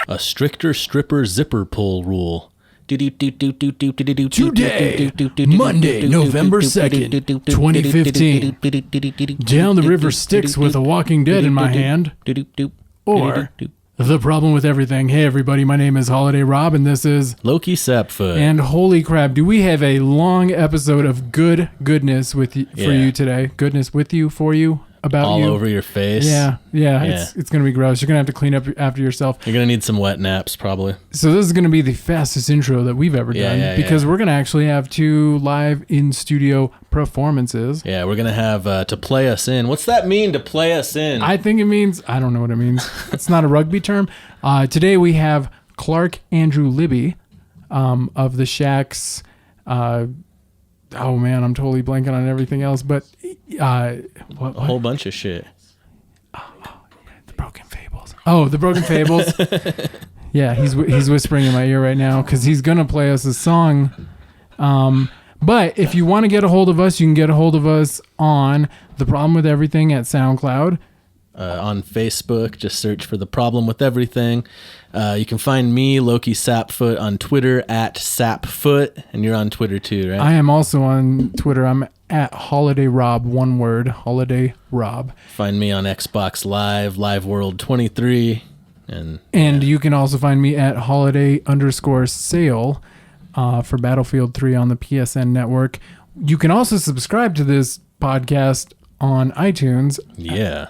A stricter stripper zipper pull rule. Today, Monday, November 2nd, 2015. Down the river Styx with a Walking Dead in my hand. Or The Problem with Everything. Hey everybody, my name is Holiday Rob and this is Loki Sapfoot. And holy crap, do we have a long episode of goodness with you, for you today. Goodness with you, for you, about all you. All over your face. Yeah. It's going to be gross. You're going to have to clean up after yourself. You're going to need some wet naps probably. So this is going to be the fastest intro that we've ever done because we're going to actually have 2 live in-studio performances. Yeah, we're going to have to play us in. What's that mean, to play us in? I think it means, I don't know what it means. It's not a rugby term. Today we have Clark Andrew Libbey of the Shacks. Oh man, I'm totally blanking on everything else, but a whole bunch of shit. The Broken Fables. Oh, the Broken Fables. Yeah, he's whispering in my ear right now because he's gonna play us a song. But if you want to get a hold of us, you can get a hold of us on The Problem with Everything at SoundCloud. On Facebook, just search for The Problem with Everything. You can find me, Loki Sapfoot, on Twitter at Sapfoot, and you're on Twitter too, right? I am also on Twitter. I'm at Holiday Rob, one word, Holiday Rob. Find me on Xbox Live, Live World 23, and you can also find me at Holiday_Sale for Battlefield 3 on the PSN network. You can also subscribe to this podcast on iTunes.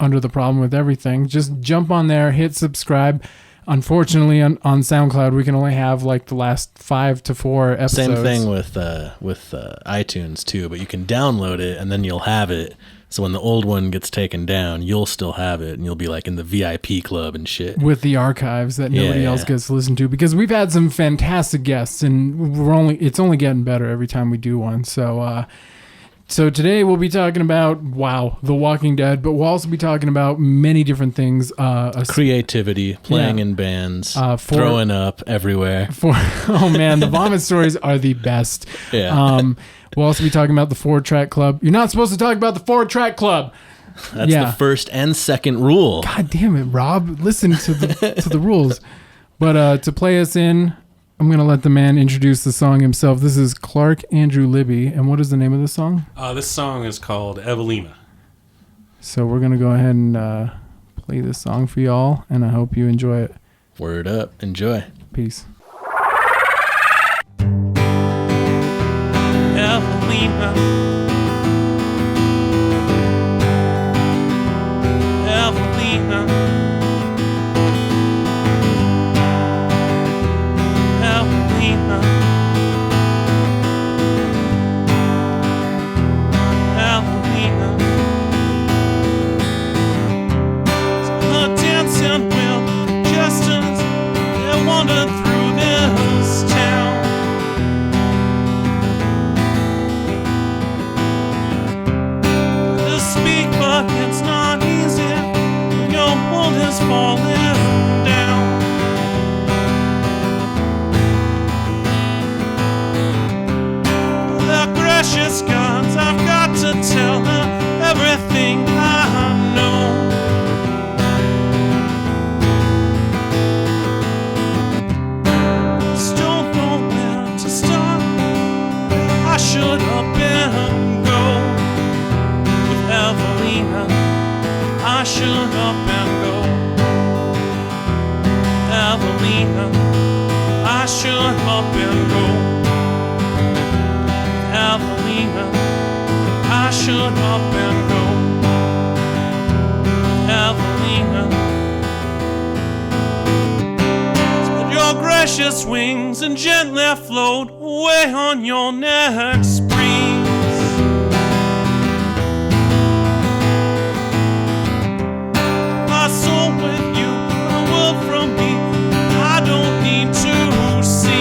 Under The Problem with Everything. Just jump on there, hit subscribe. Unfortunately, on SoundCloud, we can only have like the last 5 to 4 episodes. Same thing with iTunes too, but you can download it and then you'll have it. So when the old one gets taken down, you'll still have it and you'll be like in the VIP club and shit. With the archives that nobody else gets to listen to, because we've had some fantastic guests and it's only getting better every time we do one. So today we'll be talking about, The Walking Dead, but we'll also be talking about many different things. Creativity, playing in bands, throwing up everywhere. Oh man, the vomit stories are the best. Yeah. We'll also be talking about the 4-track club. You're not supposed to talk about the 4-track club. That's the first and second rule. God damn it, Rob. Listen to the rules. But to play us in, I'm going to let the man introduce the song himself. This is Clark Andrew Libbey. And what is the name of the song? This song is called Evelina. So we're going to go ahead and play this song for y'all, and I hope you enjoy it. Word up. Enjoy. Peace. Evelina. Evelina. Evelina, Evelina, the dancing with jesters, they wandered through this town. To speak, but it's not easy when your world is falling down. Precious gods, I've got to tell her everything I know. Just don't know where to start. I should up and go with Evelina. I should up and go. Evelina, I should up and go. Evelina, I should up and go. Evelina, spread your gracious wings and gently float away on your next breeze. My soul with you, a world from me, I don't need to see.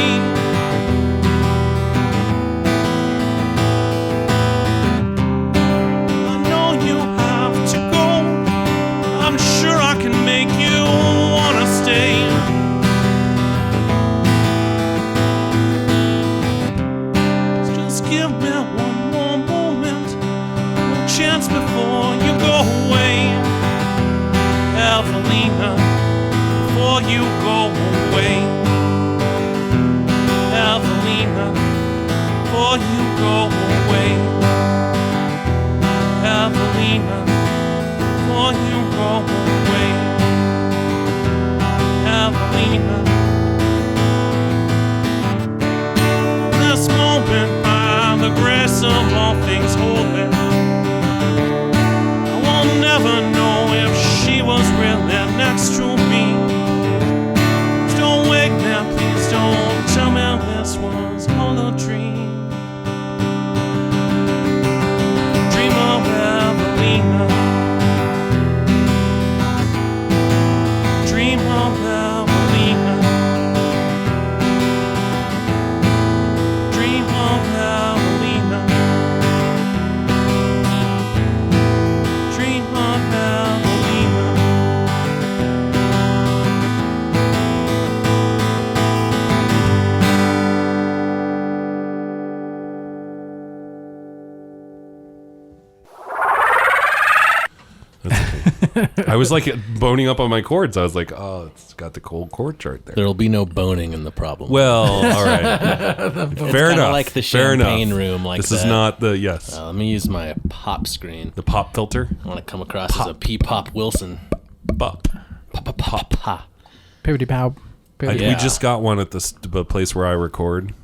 Make you wanna stay. Just give me one more moment, no chance before you go away. Evelina, before you go away. Evelina, before you go away. Evelina, before you go away. Evelina. This moment by the grace of all things holy, I will never know if she was really next to me. Please don't wake me, please don't tell me this was all a dream. Dream of Evelina. Dream of Evelina. Dream of Evelina. Dream of Evelina. I was like boning up on my chords. I was like, oh, it's got the cold chord chart there. There'll be no boning in the problem. Well, all right. Fair enough. Like the Fair champagne enough. room. Like this that. is not the yes. Let me use my pop screen. The pop filter. I want to come across as a P-Pop Wilson. Pop. Pa. Pibbity pow. We Yeah. just got one at the place where I record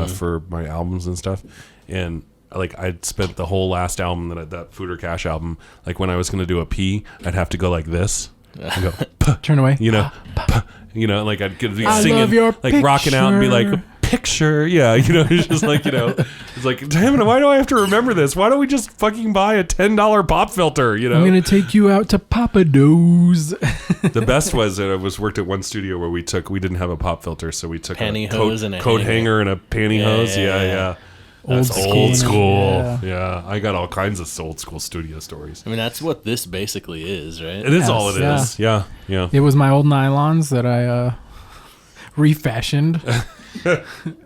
for my albums and stuff, and like I'd spent the whole last album that Food or Cash album. Like when I was gonna do a P, I'd have to go like this. And go, "Puh," Turn away. you know, "Puh," you know, like I'd be I singing, love your like rocking out and be picture. like, picture, yeah, you know, it's just like, you know, it's like, damn it, why do I have to remember this? Why don't we just fucking buy a $10 pop filter? You know, I'm gonna take you out to Papa Do's. the best was that I worked at one studio where we didn't have a pop filter, so we took Pantyhose a and a coat hanger. hanger and a pantyhose. Yeah. That's old school. Yeah, I got all kinds of old school studio stories. I mean, that's what this basically is, right? It is all it yeah. is. Yeah. It was my old nylons that I refashioned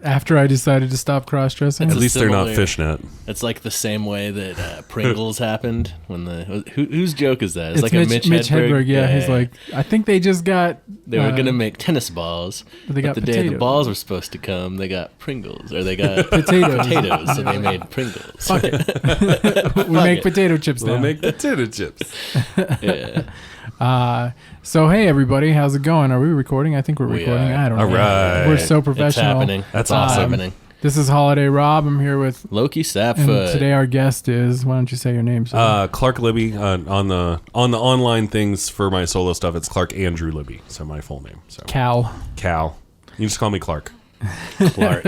after I decided to stop cross-dressing. At a least they're not similar- fishnet. It's like the same way that Pringles happened when whose joke is that? It's like Mitch a Mitch Hedberg. Yeah, he's like, I think they just got. they were gonna make tennis balls, but they got the day the potatoes. balls were supposed to come, they got Pringles, or they got Potatoes. so they made Pringles. Fuck it. We make potato chips now. We'll make potato chips. Yeah. So hey everybody, how's it going? Are we recording? I think we're We recording. are. I don't know. All right. We're so It's professional. happening. That's It's awesome. happening. This is Holiday Rob. I'm here with Loki and Sapfoot. today our guest is. Why don't you say your name? sir? Clark Libbey on the online things for my solo stuff. It's Clark Andrew Libbey, so my full name. So Cal. You just call me Clark. Clark.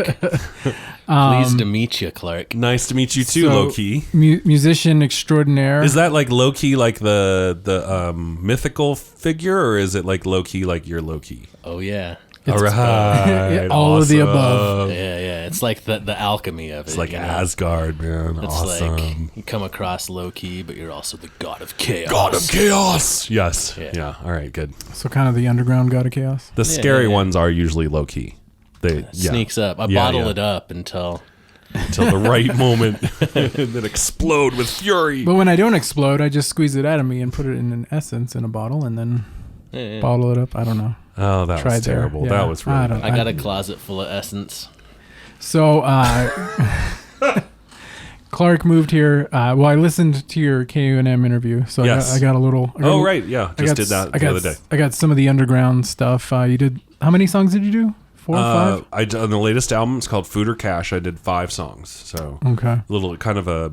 Pleased to meet you, Clark. Nice to meet you too, So, low key. Musician extraordinaire. Is that like low key, like the mythical figure, or is it like low key, like you're low key? Oh yeah. All right, all of the above. awesome. Yeah. It's like the alchemy of it. It's like you know? Asgard, man. It's awesome. like you come across low key, but you're also the god of chaos. God of chaos. Yes. Yeah. Yeah. All right. Good. So kind of the underground god of chaos. The scary yeah. ones are usually low key. They Sneaks up. I Yeah, bottle yeah. it up until until the right moment, and then explode with fury. But when I don't explode, I just squeeze it out of me and put it in an essence in a bottle and then yeah. bottle it up. I don't know. Oh, that Tried was there. terrible. Yeah. That was really I don't- bad. I got a closet full of essence. So Clark moved here. Well, I listened to your KUNM interview, so Yes. I got a little. Oh, right. Yeah. I Just got did s- that I the got other day. I got some of the underground stuff. You did. How many songs did you do? 4 or 5? On the latest album, it's called Food or Cash. I did 5 songs. So Okay. a little kind of a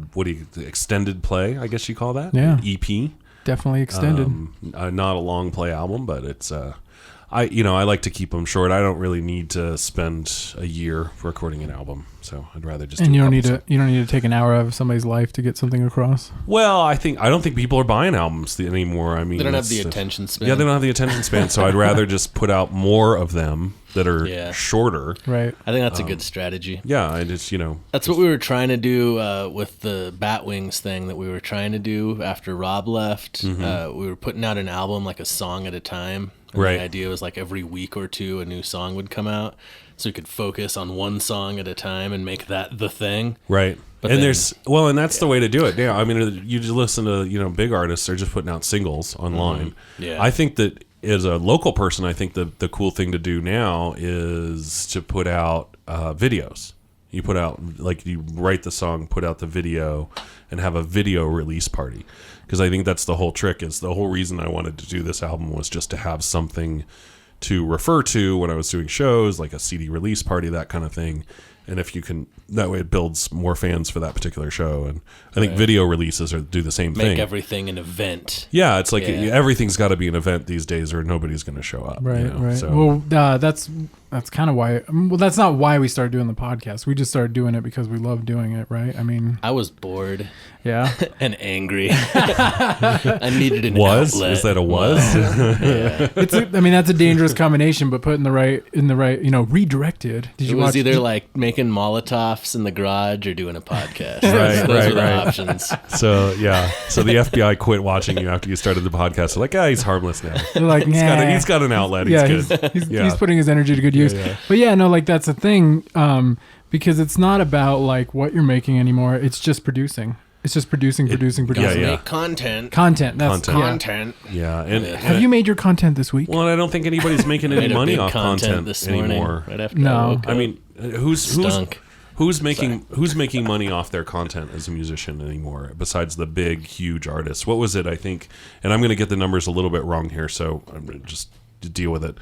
extended play, I guess you call that. Yeah. EP. Definitely extended. Not a long play album, but it's I like to keep them short. I don't really need to spend a year recording an album, so I'd rather just. And do you a don't need couple to. You don't need to take an hour out of somebody's life to get something across. Well, I don't think people are buying albums anymore. I mean, They don't have it's the attention span. Yeah, they don't have the attention span, so I'd rather just put out more of them that are Yeah. shorter. Right. I think that's a good strategy. Yeah, I just That's what we were trying to do with the Batwings thing that we were trying to do after Rob left. Mm-hmm. We were putting out an album like a song at a time. And Right. The idea was like every week or two a new song would come out. So we could focus on one song at a time and make that the thing. right. But And then- and that's the way to do it. Yeah, I mean, you just listen to big artists; they're just putting out singles online. Yeah. I think that as a local person, I think the cool thing to do now is to put out videos. You put out, like, you write the song, put out the video, and have a video release party. Because I think that's the whole trick. Is the whole reason I wanted to do this album was just to have something to refer to when I was doing shows, like a CD release party, that kind of thing. And if you can, that way it builds more fans for that particular show. And I think video releases do the same thing. Make everything an event. Yeah, it's like everything's got to be an event these days, or nobody's going to show up. Right, you know? right. So, well, that's kind of why. Well, that's not why we started doing the podcast. We just started doing it because we love doing it, right? I mean, I was bored. Yeah. And angry. I needed an outlet. Is that a was? Yeah. I mean, that's a dangerous combination, but put in the right, redirected. Did It you was watch? either like making Molotovs in the garage or doing a podcast. Right, Those right, were the right. options. So the FBI quit watching you after you started the podcast. They're like, he's harmless now. They're like, He's got an outlet. yeah, He's good. he's putting his energy to good use. Yeah. But yeah, no, like that's the thing, because it's not about like what you're making anymore. It's just producing. It's just producing. Make content. Content. That's Content. Yeah. And Have you made your content this week? Well, and I don't think anybody's making any Made a money big off content this anymore. morning. Right after No. I woke I up. mean, Stunk. who's making money off their content as a musician anymore besides the big huge artists? What was it? I think, and I'm going to get the numbers a little bit wrong here, so I'm going to just deal with it.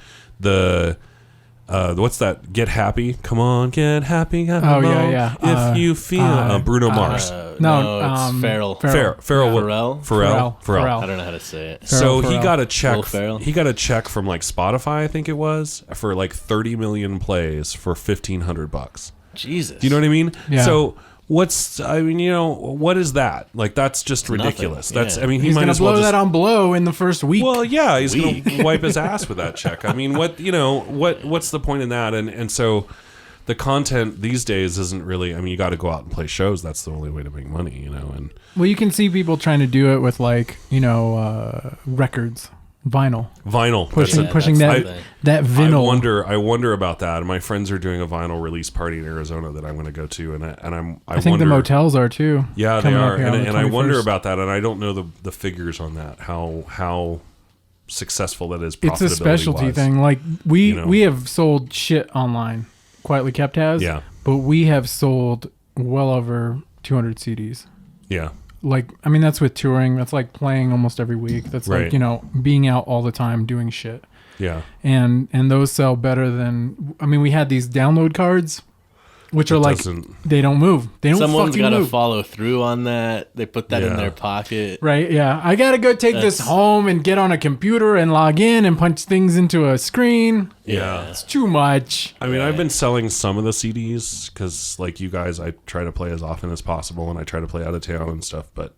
What's that? Get happy, come on, get happy. Oh, yeah. If you feel Bruno Mars, No, it's Farrell. Pharrell. I don't know how to say it. So he Pharrell. got a Will check. Ferrell. He got a check from like Spotify, I think it was, for like 30 million plays for $1,500. Jesus. Do you know what I mean? Yeah. So what is that? Like, that's just ridiculous. nothing. That's, Yeah. I mean, he He's might gonna as well blow just, that on blow in the first week. well, yeah, he's going to wipe his ass with that check. I mean, what's the point in that? And so the content these days isn't really, I mean, you got to go out and play shows. That's the only way to make money, and Well, you can see people trying to do it with like records, vinyl, pushing that's that vinyl. I wonder about that. And my friends are doing a vinyl release party in Arizona that I'm going to go to, I think the motels are too. Yeah, they coming are, up here on the and I wonder 21st. about that, and I don't know the figures on that. How successful that is. It's a specialty profitability-wise. thing. Like we You know. we have sold shit online. Quietly Kept has. Yeah. But we have sold well over 200 CDs. Yeah, Like, I mean, that's with touring. That's like playing almost every week. That's Right. like, being out all the time doing shit. yeah. And those sell better than, I mean, we had these download cards, which are like, doesn't- they don't move. They don't Someone's fucking got to move. follow through on that. They put that in Yeah. their pocket. Right, yeah. I got to go take this That's- home and get on a computer and log in and punch things into a screen. Yeah. It's too much. I mean, I've been selling some of the CDs because, like you guys, I try to play as often as possible, and I try to play out of town and stuff. But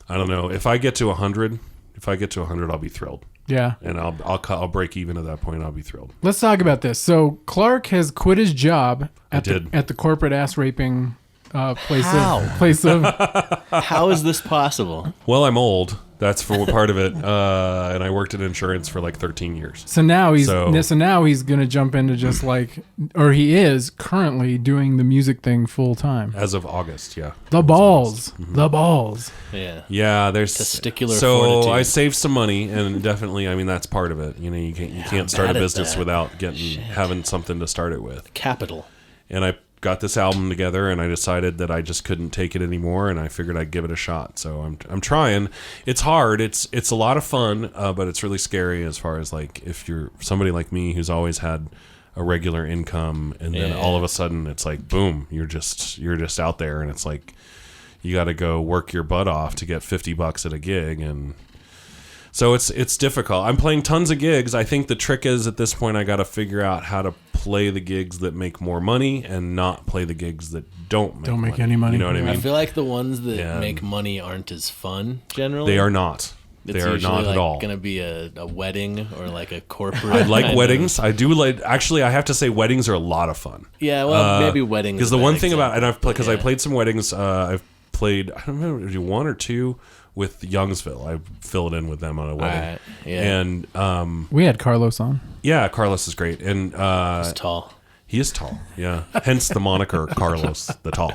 I don't know if I get to 100. If I get to 100, I'll be thrilled, Yeah. and I'll break even at that point. I'll be thrilled. Let's talk about this. So Clark has quit his job at did. the corporate ass raping place How? of How is this possible? Well, I'm old. That's for part of it, and I worked in insurance for like 13 years. So now he's So- gonna jump into just like, or he is currently doing the music thing full time. As of August, yeah. The balls. Yeah. Yeah, there's Testicular so fortitude. I saved some money, and definitely, I mean, that's part of it. You know, you can't start a bad is business that? without having something to start it with. Capital. And I got this album together, and I decided that I just couldn't take it anymore, and I figured I'd give it a shot. So I'm trying. It's hard. It's a lot of fun, but it's really scary as far as like if you're somebody like me who's always had a regular income, and then all of a sudden it's like boom, you're just out there, and it's like you got to go work your butt off to get $50 at a gig, and so it's difficult. I'm playing tons of gigs. I think the trick is at this point I got to figure out how to play the gigs that make more money and not play the gigs that don't make any money. You know what I Yeah. I mean? feel like the ones that Yeah. make money aren't as fun generally. They are not. It's They are usually not like at all. Going to be a wedding or like a corporate. I like kind weddings. I do like. Actually, I have to say weddings are a lot of fun. Yeah, well, maybe weddings. Because is a the one bad thing about, and example. I played some weddings. I've played, I don't remember, one or two with Youngsville. I filled in with them on a wedding. Alright, yeah. And We had Carlos on. yeah, Carlos is great, and It's tall. he is tall. Yeah, hence the moniker Carlos the Tall.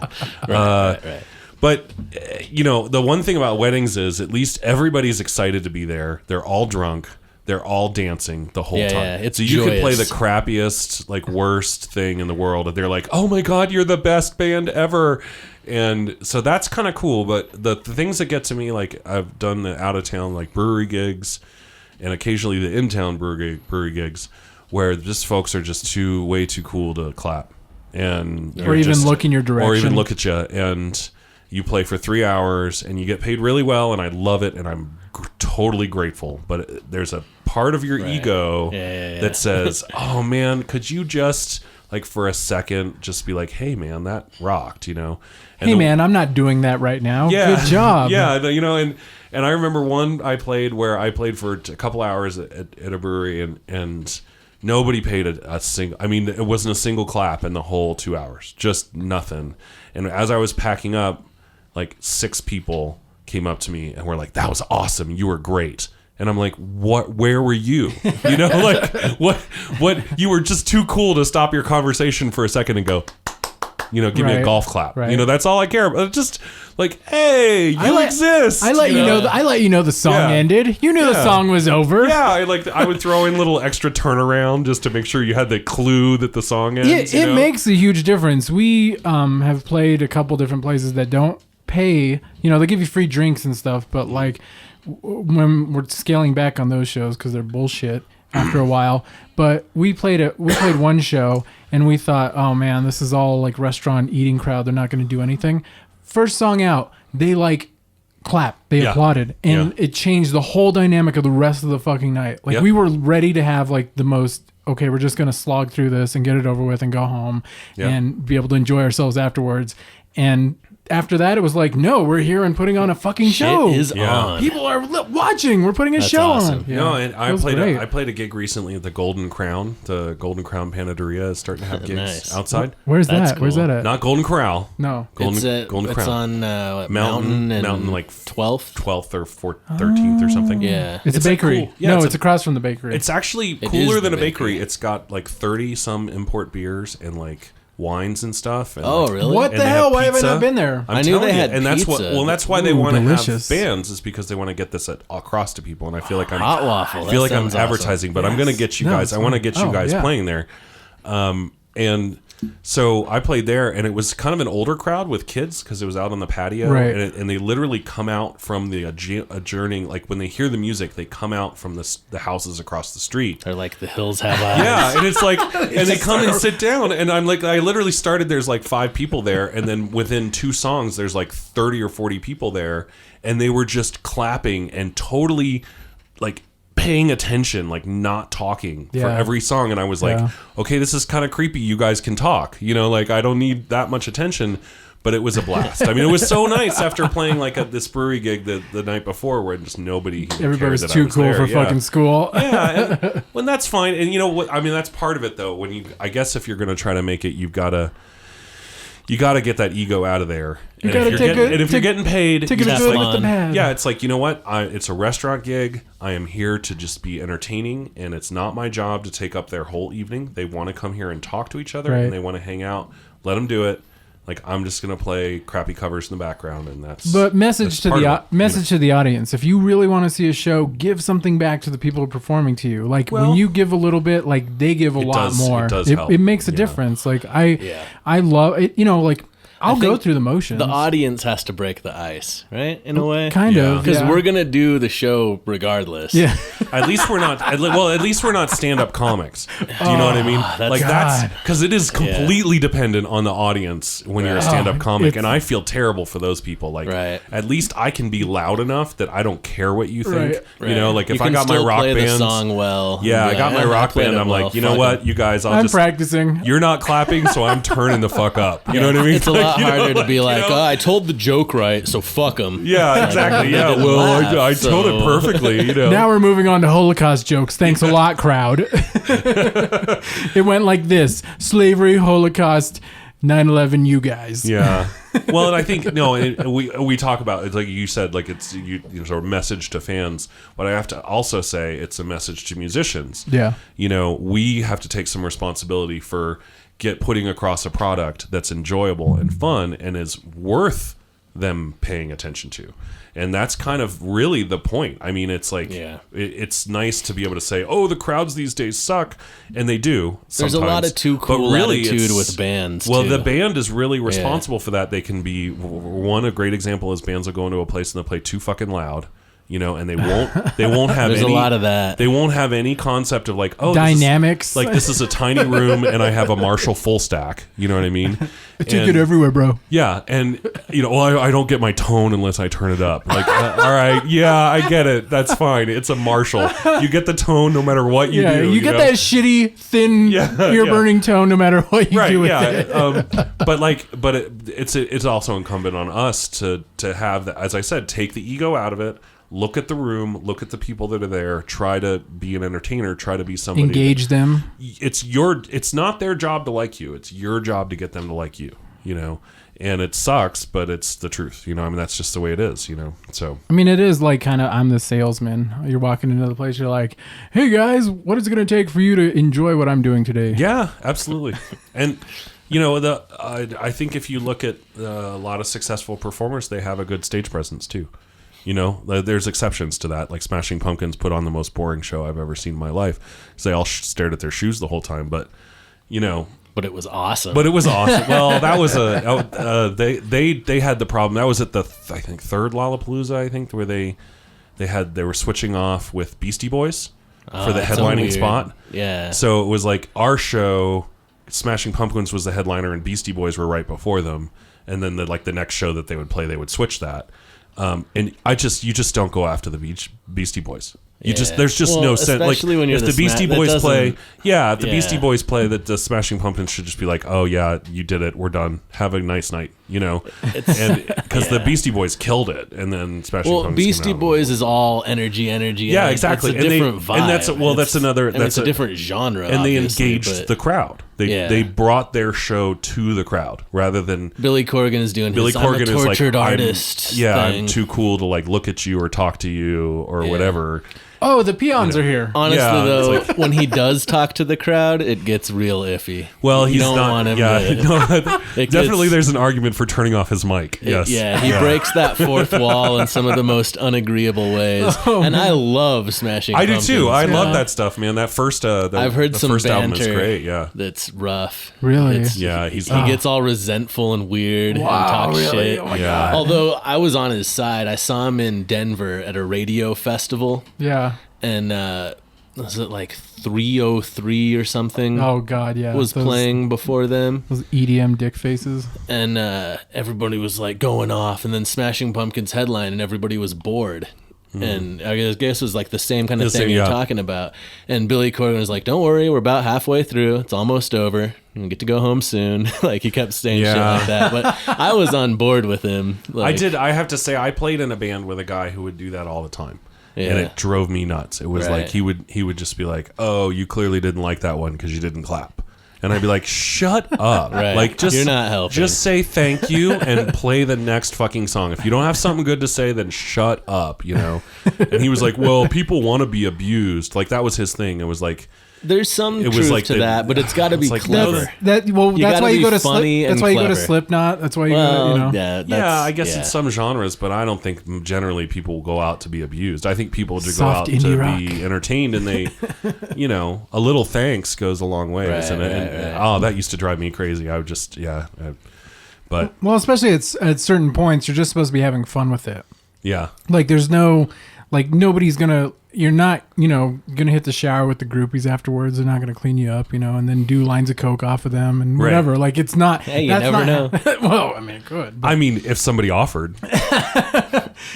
Right. But the one thing about weddings is at least everybody's excited to be there. They're all drunk. they're all dancing the whole Yeah, time. yeah, it's so you could play the joyous. crappiest, like worst thing in the world, and they're like, "Oh my god, you're the best band ever." And so that's kind of cool. But the things that get to me, like I've done the out of town like brewery gigs, and occasionally the in town brewery gigs, where just folks are just way too cool to clap, and Or even look in your direction. or even look at you, and you play for 3 hours and you get paid really well, and I love it, and I'm totally grateful. But there's a part of your ego that says, "Oh man, could you just like for a second just be like, hey man, that rocked," you know? And hey man, I'm not doing that right now. Yeah, Good job. Yeah, you know, and I remember one I played for a couple hours at a brewery, and nobody paid a single. I mean, it wasn't a single clap in the whole 2 hours, just nothing. And as I was packing up, like 6 people came up to me and were like, "That was awesome. You were great." And I'm like, "What? Where were you? You know, like what? You were just too cool to stop your conversation for a second and go, you know, give me a golf clap. Right. You know, that's all I care about. Just like, hey, you exist. I let you know. I let you know the song ended. You knew the song was over. Yeah, I would throw in little extra turnaround just to make sure you had the clue that the song ends. It makes a huge difference. We have played a couple different places that don't pay. You know, they give you free drinks and stuff, but like when we're scaling back on those shows because they're bullshit after a while. But we played one show and we thought, oh man, this is all like restaurant eating crowd. They're not going to do anything. First song out, they like clapped, they applauded, and it changed the whole dynamic of the rest of the fucking night. Like we were ready to have like the most, okay, we're just going to slog through this and get it over with and go home and be able to enjoy ourselves afterwards. And after that, it was like, no, we're here and putting on a fucking show. Shit is on. People are watching. We're putting a show awesome. on. Yeah. No, and I played a gig recently at the Golden Crown. The Golden Crown Panaderia is starting to have gigs outside. Where's That's that? cool. Where's that at? Not Golden Corral. No. Golden It's Crown. on Mountain like 12th or 13th or something. Yeah. It's a bakery. Cool. Yeah, it's across from the bakery. It's actually It cooler is than the a bakery. bakery. It's got like 30 some import beers and like wines and stuff. And Oh, like, really? what and the they hell? have Why have I pizza. not been there? I'm I knew telling they you, had and that's pizza. that's why they want to have delicious. bands, is because they want to get this across to people. And I feel like Hot waffle. I feel like I'm That sounds awesome. advertising, but I'm going to get you guys. I want to get you guys playing there. And so I played there, and it was kind of an older crowd with kids because it was out on the patio, Right. and they literally come out from the adjourning, like when they hear the music, they come out from the houses across the street. They're like, the hills have eyes. Yeah, and it's like, and they come and sit down, and I'm like, I literally started, there's like 5 people there, and then within 2 songs, there's like 30 or 40 people there, and they were just clapping and totally like paying attention, like not talking for every song. And I was like, okay, this is kind of creepy. You guys can talk, you know, like I don't need that much attention. But it was a blast. I mean, it was so nice after playing like at this brewery gig the night before, where just nobody. Everybody's cared that too I was cool there. for fucking school. Yeah, well, that's fine. And you know what? I mean, that's part of it, though. I guess if you're going to try to make it, you gotta get that ego out of there. You gotta if you're getting paid, take it have good fun. with the bad. yeah, it's like, you know what? It's a restaurant gig. I am here to just be entertaining, and it's not my job to take up their whole evening. They want to come here and talk to each other, Right. and they want to hang out. Let them do it. Like, I'm just gonna play crappy covers in the background, and that's. But message to part the of it, message to the audience: if you really want to see a show, give something back to the people who are performing to you. Like when you give a little bit, like they give a lot more. It does help. It makes a difference. Like I love it. You know, like I'll go think through the motions. The audience has to break the ice, right? In a way. kind of, Because we're going to do the show regardless. Yeah. At least we're not. At least we're not stand-up comics. Do you know what I mean? That's because it is completely dependent on the audience when you're a stand-up comic, and I feel terrible for those people. Like, at least I can be loud enough that I don't care what you think. Right. You know, like if you I got my rock play band, the song well. yeah, I got my rock played band. it I'm well, like, you know fuck what, 'em. you guys, I'm practicing. You're not clapping, so I'm turning the fuck up. You know what I mean? It's a lot harder to be like, you know? oh, I told the joke right, so fuck them. Yeah, exactly. Yeah, didn't well, laugh, I told it so- perfectly. You know. Now we're moving on to Holocaust jokes. Thanks a lot, crowd. It went like this: slavery, Holocaust, 9/11. You guys. Yeah. Well, and I think we talk about, it's like you said, like it's a message to fans, but I have to also say it's a message to musicians. Yeah. You know, we have to take some responsibility for putting across a product that's enjoyable and fun and is worth them paying attention to. And that's kind of really the point. I mean, it's like, it's nice to be able to say, oh, the crowds these days suck. And they do sometimes. There's a lot of too cool attitude with bands, Well, too. the band is really responsible for that. They can be, a great example is bands will go into a place and they'll play too fucking loud. You know, and they won't have There's any, a lot of that. They won't have any concept of like, oh, dynamics. This is a tiny room and I have a Marshall full stack. You know what I mean? I take it everywhere, bro. Yeah, and you know, well, I don't get my tone unless I turn it up. Like, all right, yeah, I get it. That's fine. It's a Marshall. You get the tone no matter what you do. You get that shitty, thin, ear-burning tone no matter what you do with it. But it's also incumbent on us to have that. As I said, take the ego out of it. Look at the room, look at the people that are there, try to be an entertainer, try to be somebody. Engage them. It's not their job to like you. It's your job to get them to like you, you know? And it sucks, but it's the truth, you know? I mean, that's just the way it is, you know? So. I mean, it is like kind of, I'm the salesman. You're walking into the place, you're like, hey guys, what is it going to take for you to enjoy what I'm doing today? Yeah, absolutely. And, you know, I think if you look at a lot of successful performers, they have a good stage presence too. You know, there's exceptions to that. Like Smashing Pumpkins put on the most boring show I've ever seen in my life because they all stared at their shoes the whole time. But, you know. But it was awesome. Well, that was they had the problem. That was at the I think third Lollapalooza, I think, where they were switching off with Beastie Boys for the headlining spot. Yeah. So it was like our show, Smashing Pumpkins was the headliner, and Beastie Boys were right before them. And then the next show that they would play, they would switch that. And you just don't go after the Beastie Boys. There's just no sense. Like when if the Beastie Boys play, if the Beastie Boys play, that the Smashing Pumpkins should just be like, oh yeah, you did it, we're done, have a nice night, you know. And because the Beastie Boys killed it, and then Smashing Pumpkins. Beastie Boys is all energy. Yeah, exactly. It's a different vibe. And that's a different genre. And they engaged the crowd. They brought their show to the crowd rather than Billy Corgan is doing. I'm a tortured artist. thing. I'm too cool to look at you or talk to you or whatever. Oh, the peons are here. Honestly, though, when he does talk to the crowd, it gets real iffy. Well, you don't want him definitely there's an argument for turning off his mic. Yes. He breaks that fourth wall in some of the most unagreeable ways. And I love Smashing Pumpkins. I do too. I love that stuff, man. That first I've heard the some first album is banter great. Yeah. That's rough. Really? He gets all resentful and weird and talks shit. Oh my God. Although I was on his side. I saw him in Denver at a radio festival. Yeah. And was it like 303 or something? Oh God, yeah. Was playing before them. Those EDM dick faces. And everybody was like going off, and then Smashing Pumpkins headline, and everybody was bored. And I guess it was like the same kind of thing you're talking about. And Billy Corgan was like, "Don't worry, we're about halfway through. It's almost over. We get to go home soon." Like he kept saying shit like that. But I was on board with him. I did. I have to say, I played in a band with a guy who would do that all the time. Yeah. And it drove me nuts. It was like he would just be like, "Oh, you clearly didn't like that one because you didn't clap," and I'd be like, "Shut up! Like, just you're not helping. Just say thank you and play the next fucking song. If you don't have something good to say, then shut up." You know. And he was like, "Well, people want to be abused." Like that was his thing. It was like. There's some truth to that, but it's got to be clever. That's why you go to That's why you go to Slipknot. That's why you go to, I guess in some genres, but I don't think generally people will go out to be abused. I think people just go out to be entertained, and they, a little thanks goes a long way. That used to drive me crazy. I would just, but especially at certain points, you're just supposed to be having fun with it. Yeah, like there's no, nobody's gonna. You're not, gonna hit the shower with the groupies afterwards. They're not gonna clean you up, and then do lines of coke off of them and whatever. Right. Like it's not. Hey, you never know. Well, I mean, it could. But. I mean, if somebody offered.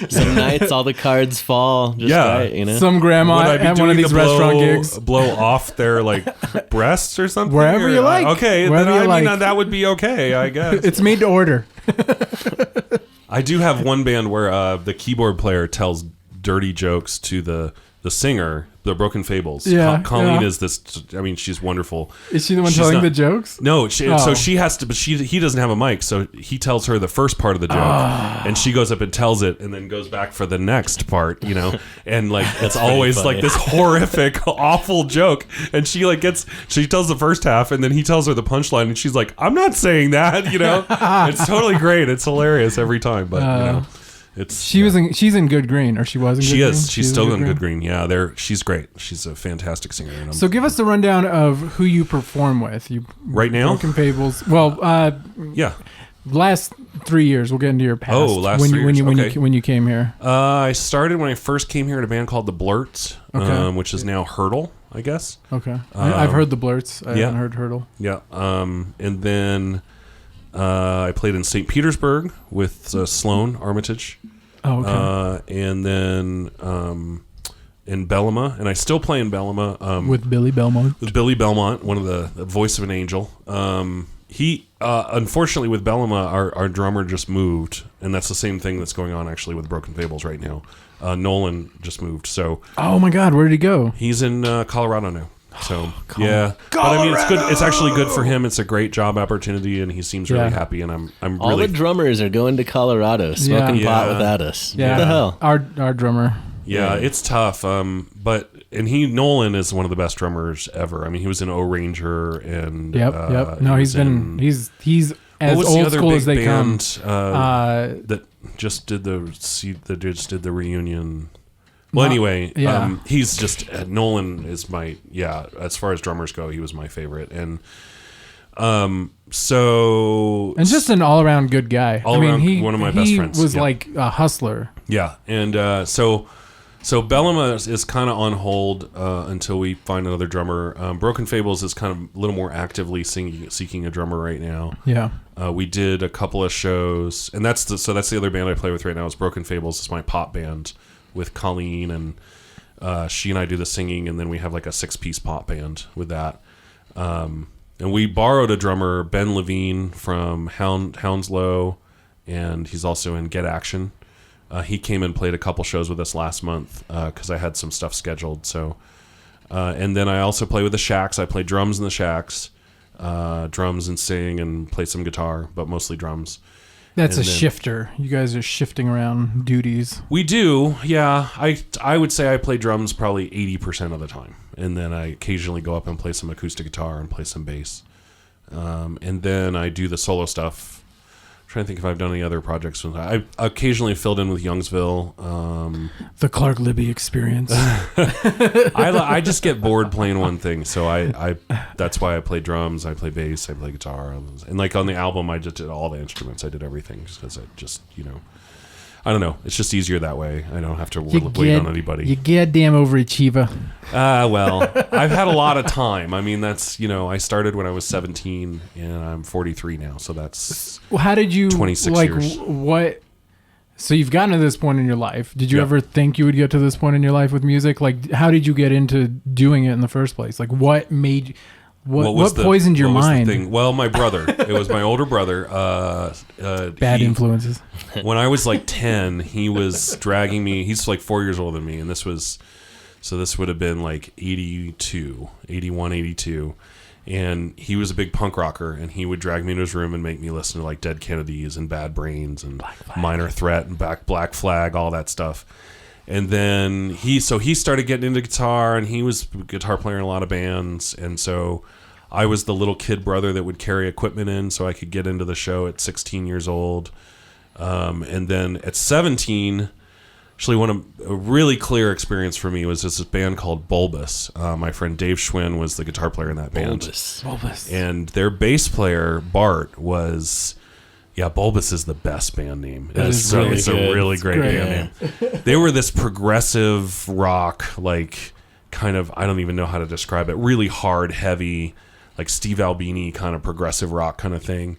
Some nights all the cards fall. Just right, Some grandma at one of these restaurant gigs blow off their breasts or something. Wherever you like. Okay, wherever then you like. That would be okay, I guess. It's made to order. I do have one band where the keyboard player tells dirty jokes to the singer the Broken Fables. Yeah, Colleen is this. I mean, she's wonderful. Is she the one telling the jokes? No, so she has to, but he doesn't have a mic, so he tells her the first part of the joke, and she goes up and tells it, and then goes back for the next part, you know, and like it's always funny. Like this horrific, awful joke, and she tells the first half, and then he tells her the punchline, and she's like, "I'm not saying that," you know. It's totally great. It's hilarious every time, but you know. She's in Good Green, or she was in Good Green? She's still in Good Green. Yeah, she's great. She's a fantastic singer. So give us the rundown of who you perform with. Right now? Broken Fables. Well, yeah. Last 3 years. We'll get into your past. Oh, last 3 years. When you came here. I started when I first came here in a band called The Blurts, which is now Hurdle, I guess. Okay. I've heard The Blurts. I haven't heard Hurdle. Yeah. And then... I played in St. Petersburg with Sloan Armitage. Oh, okay. And then in Bellama, and I still play in Bellama. With Billy Belmont. With Billy Belmont, one of the voice of an angel. He, unfortunately, with Bellama, our drummer just moved, and that's the same thing that's going on actually with Broken Fables right now. Nolan just moved, so. Oh my God, where did he go? He's in Colorado now. So yeah, but I mean, it's good. It's actually good for him. It's a great job opportunity, and he seems really happy. And I'm all really. All the drummers are going to Colorado, smoking pot without us. Yeah. What the hell? Our drummer. Yeah, it's tough. Nolan is one of the best drummers ever. I mean, he was in O Ranger and yep. No, he's as old school as they come. That just did the reunion. Well, anyway, he's just Nolan is as far as drummers go, he was my favorite, and just an all around good guy. One of my best friends. He was like a hustler. Yeah, and so Bellama is kind of on hold until we find another drummer. Broken Fables is kind of a little more actively seeking a drummer right now. Yeah, we did a couple of shows, and that's the other band I play with right now. Is Broken Fables. It's my pop band. With Colleen, and she and I do the singing, and then we have like a 6-piece pop band with that. And we borrowed a drummer, Ben Levine, from Hounslow, and he's also in Get Action. He came and played a couple shows with us last month because I had some stuff scheduled. So, and then I also play with the Shacks. I play drums in the Shacks, drums and sing, and play some guitar, but mostly drums. That's a shifter. You guys are shifting around duties. We do, yeah. I would say I play drums probably 80% of the time. And then I occasionally go up and play some acoustic guitar and play some bass. And then I do the solo stuff. I'm trying to think if I've done any other projects. I occasionally filled in with Youngsville. The Clark Libbey experience. I just get bored playing one thing, so I that's why I play drums, I play bass, I play guitar, and like on the album, I just did all the instruments. I did everything just because I don't know. It's just easier that way. I don't have to wait on anybody. You goddamn overachiever. Well, I've had a lot of time. I mean, that's, I started when I was 17 and I'm 43 now. So that's how did you 26 years. What? So you've gotten to this point in your life. Did you ever think you would get to this point in your life with music? Like, how did you get into doing it in the first place? Like, what made What poisoned your mind? Well, my brother. It was my older brother. Bad influences. When I was like 10, he was dragging me. He's like 4 years older than me, and this would have been like 81, 82. And he was a big punk rocker, and he would drag me into his room and make me listen to like Dead Kennedys and Bad Brains and Minor Threat and Black Flag, all that stuff. And then he started getting into guitar, and he was a guitar player in a lot of bands. And so I was the little kid brother that would carry equipment in so I could get into the show at 16 years old. And then at 17, actually a really clear experience for me was this band called Bulbous. My friend Dave Schwinn was the guitar player in that band. Bulbous. And their bass player, Bart, was... Yeah, Bulbous is the best band name. It's a really great band name. They were this progressive rock, like kind of, I don't even know how to describe it, really hard, heavy, like Steve Albini kind of progressive rock kind of thing.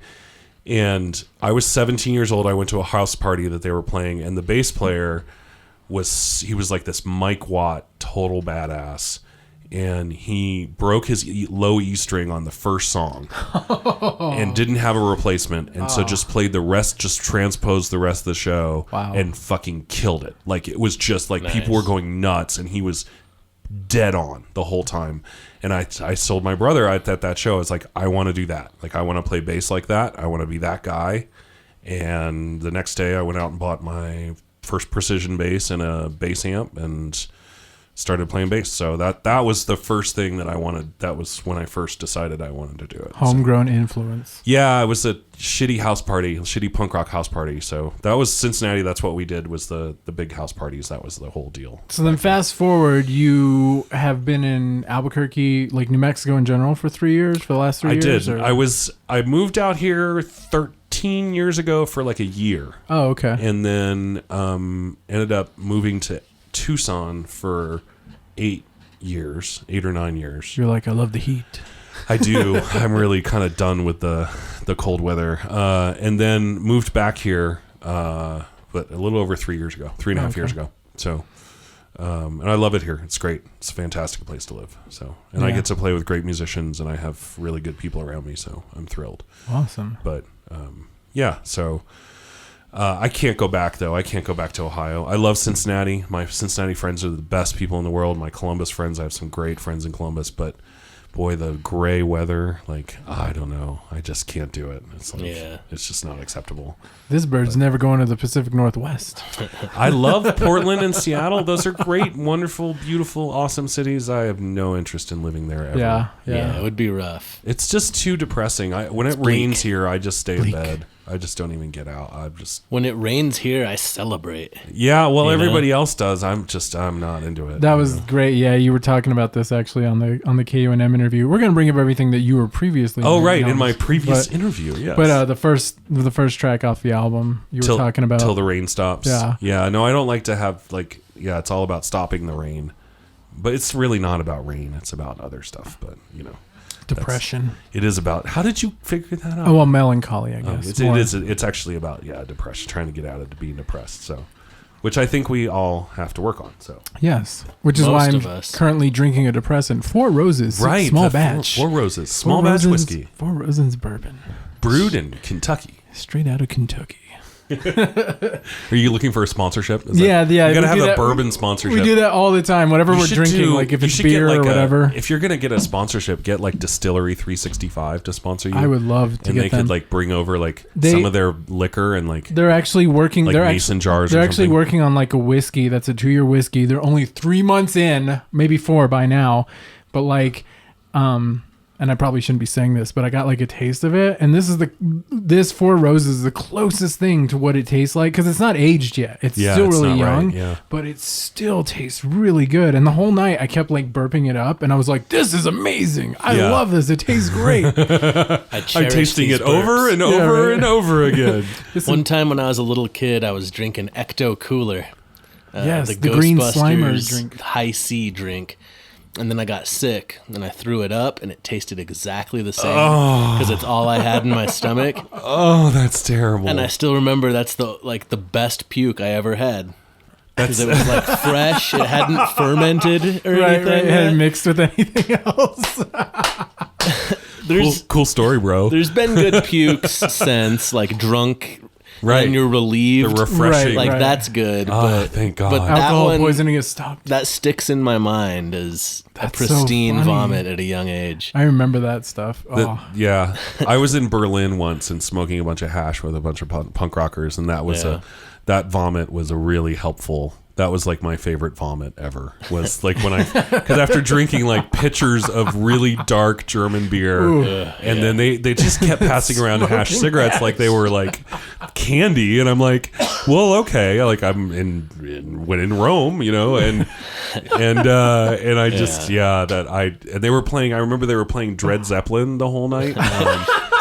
And I was 17 years old. I went to a house party that they were playing, and the bass player was like this Mike Watt, total badass. And he broke his low E string on the first song and didn't have a replacement. And so just played the rest, just transposed the rest of the show and fucking killed it. Like, it was just like people were going nuts, and he was dead on the whole time. And I told my brother at that show, I was like, I want to do that. Like, I want to play bass like that. I want to be that guy. And the next day I went out and bought my first precision bass and a bass amp and started playing bass. So that was the first thing that I wanted. That was when I first decided I wanted to do it. Homegrown influence. Yeah, it was a shitty house party, a shitty punk rock house party. So that was Cincinnati. That's what we did, was the big house parties. That was the whole deal. So then fast forward, you have been in Albuquerque, like New Mexico in general, for 3 years, for the last 3 years? I did. I moved out here 13 years ago for like a year. Oh, okay. And then ended up moving to Tucson for 8 or 9 years. You're like, I love the heat. I do. I'm really kind of done with the cold weather. And then moved back here, but a little over 3 years ago, 3.5 years ago. So, and I love it here. It's great. It's a fantastic place to live. So, and I get to play with great musicians, and I have really good people around me. So I'm thrilled. Awesome. But yeah, so. I can't go back, though. I can't go back to Ohio. I love Cincinnati. My Cincinnati friends are the best people in the world. My Columbus friends, I have some great friends in Columbus. But, boy, the gray weather, like, I don't know. I just can't do it. It's like, it's just not acceptable. This bird's never going to the Pacific Northwest. I love Portland and Seattle. Those are great, wonderful, beautiful, awesome cities. I have no interest in living there ever. Yeah, it would be rough. It's just too depressing. When it rains here, I just stay in bed. I just don't even get out. When it rains here, I celebrate. Yeah, well, everybody else does. I'm not into it. That was great. Yeah, you were talking about this actually on the KUNM interview. We're gonna bring up everything that you were previously. Oh, right, in my previous interview. Yes. But the first track off the album you were talking about, Till the Rain Stops. Yeah. Yeah. No, I don't like to have it's all about stopping the rain, but it's really not about rain. It's about other stuff. But depression. It is about. How did you figure that out? Oh, well, melancholy, I guess. It's actually about depression, trying to get out of being depressed. So, which I think we all have to work on. So yes, which is why I'm currently drinking a depressant, Four Roses, right? Small batch, Four Roses, small batch whiskey, Four Roses bourbon, brewed in Kentucky, straight out of Kentucky. Are you looking for a sponsorship? Yeah. You gotta have a bourbon sponsorship. We do that all the time. Whatever we're drinking, like if it's beer or whatever. If you're gonna get a sponsorship, get like Distillery 365 to sponsor you. I would love to. And they could like bring over some of their liquor and they're actually working. Like mason jars. They're actually working on like a whiskey that's a 2-year whiskey. They're only 3 months in, maybe 4 by now, but like, and I probably shouldn't be saying this, but I got like a taste of it, and this Four Roses is the closest thing to what it tastes like, because it's not aged yet. It's still really young, but it still tastes really good. And the whole night I kept like burping it up, and I was like, "This is amazing! I love this. It tastes great." I'm tasting it over and over and over again. One time when I was a little kid, I was drinking Ecto Cooler, the green Slimer drink, high C drink. And then I got sick, and I threw it up, and it tasted exactly the same because it's all I had in my stomach. Oh, that's terrible! And I still remember that's the best puke I ever had because it was like fresh. It hadn't fermented or anything. Right. It hadn't mixed with anything else. Cool story, bro. There's been good pukes since, like drunk. Right. And you're relieved. The refreshing. That's good. But thank God. But alcohol poisoning has stopped. That sticks in my mind as a pristine vomit at a young age. I remember that stuff. Yeah. I was in Berlin once and smoking a bunch of hash with a bunch of punk rockers, and that was that vomit was a really helpful. That was like my favorite vomit ever. Was like because after drinking like pitchers of really dark German beer, and then they just kept passing around hash cigarettes like they were like candy, and I'm like, well, okay, like I'm when in Rome, and I just and they were playing. I remember they were playing Dred Zeppelin the whole night.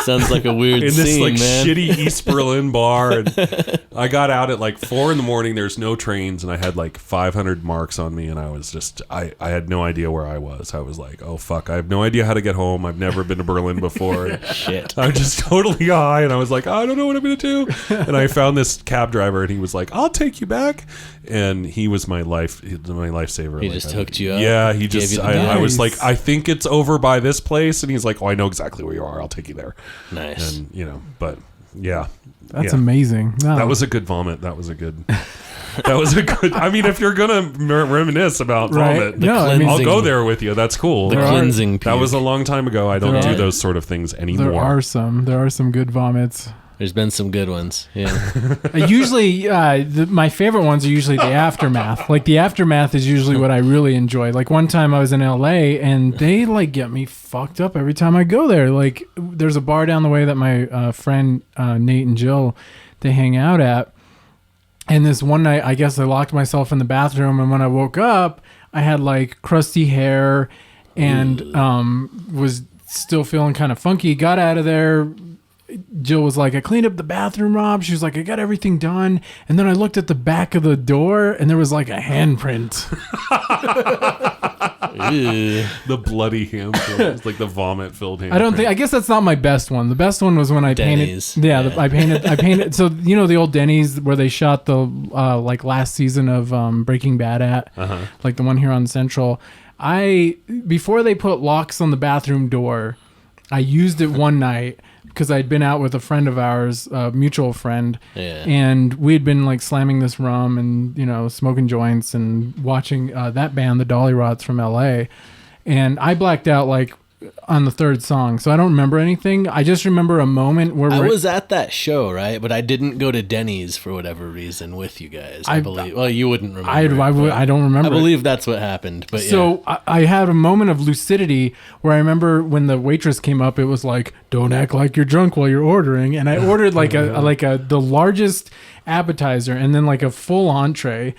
Sounds like a weird in this scene, man. Shitty East Berlin bar. And I got out at like 4 a.m. There's no trains, and I had like 500 marks on me, and I was just I had no idea where I was. I was like, oh fuck, I have no idea how to get home. I've never been to Berlin before. Shit. I'm just totally high, and I was like, I don't know what I'm gonna do. And I found this cab driver, and he was like, I'll take you back. And he was my lifesaver. He just hooked you up. Yeah, he just. I was like, I think it's over by this place, and he's like, oh, I know exactly where you are. I'll take you there. Nice. And but Yeah. That's amazing. No. That was a good vomit. That was a good. I mean, if you're gonna reminisce about vomit, I'll go there with you. That's cool. The cleansing. That was a long time ago. I don't do those sort of things anymore. There are some good vomits. There's been some good ones. Yeah. Usually, my favorite ones are usually the aftermath. Like the aftermath is usually what I really enjoy. Like one time I was in LA and they like get me fucked up every time I go there. Like there's a bar down the way that my friend Nate and Jill, they hang out at. And this one night, I guess I locked myself in the bathroom. And when I woke up, I had like crusty hair and was still feeling kind of funky. Got out of there. Jill was like, I cleaned up the bathroom, Rob. She was like, I got everything done. And then I looked at the back of the door and there was like a handprint. The bloody handprint. It's like the vomit filled handprint. I guess that's not my best one. The best one was when I Denny's. painted. I painted. So, you know, the old Denny's where they shot the like last season of Breaking Bad at, like the one here on Central. Before they put locks on the bathroom door, I used it one night. Because I'd been out with a friend of ours, a mutual friend, and we had been like slamming this rum and, you know, smoking joints and watching that band, the Dolly Rots from LA. And I blacked out like on the third song, so I don't remember anything. I just remember a moment where I was at that show, right? But I didn't go to Denny's for whatever reason with you guys. I believe. Well, you wouldn't remember. I don't remember. I believe that's what happened. But so I had a moment of lucidity where I remember when the waitress came up, it was like, "Don't act like you're drunk while you're ordering." And I ordered like the largest appetizer and then like a full entree,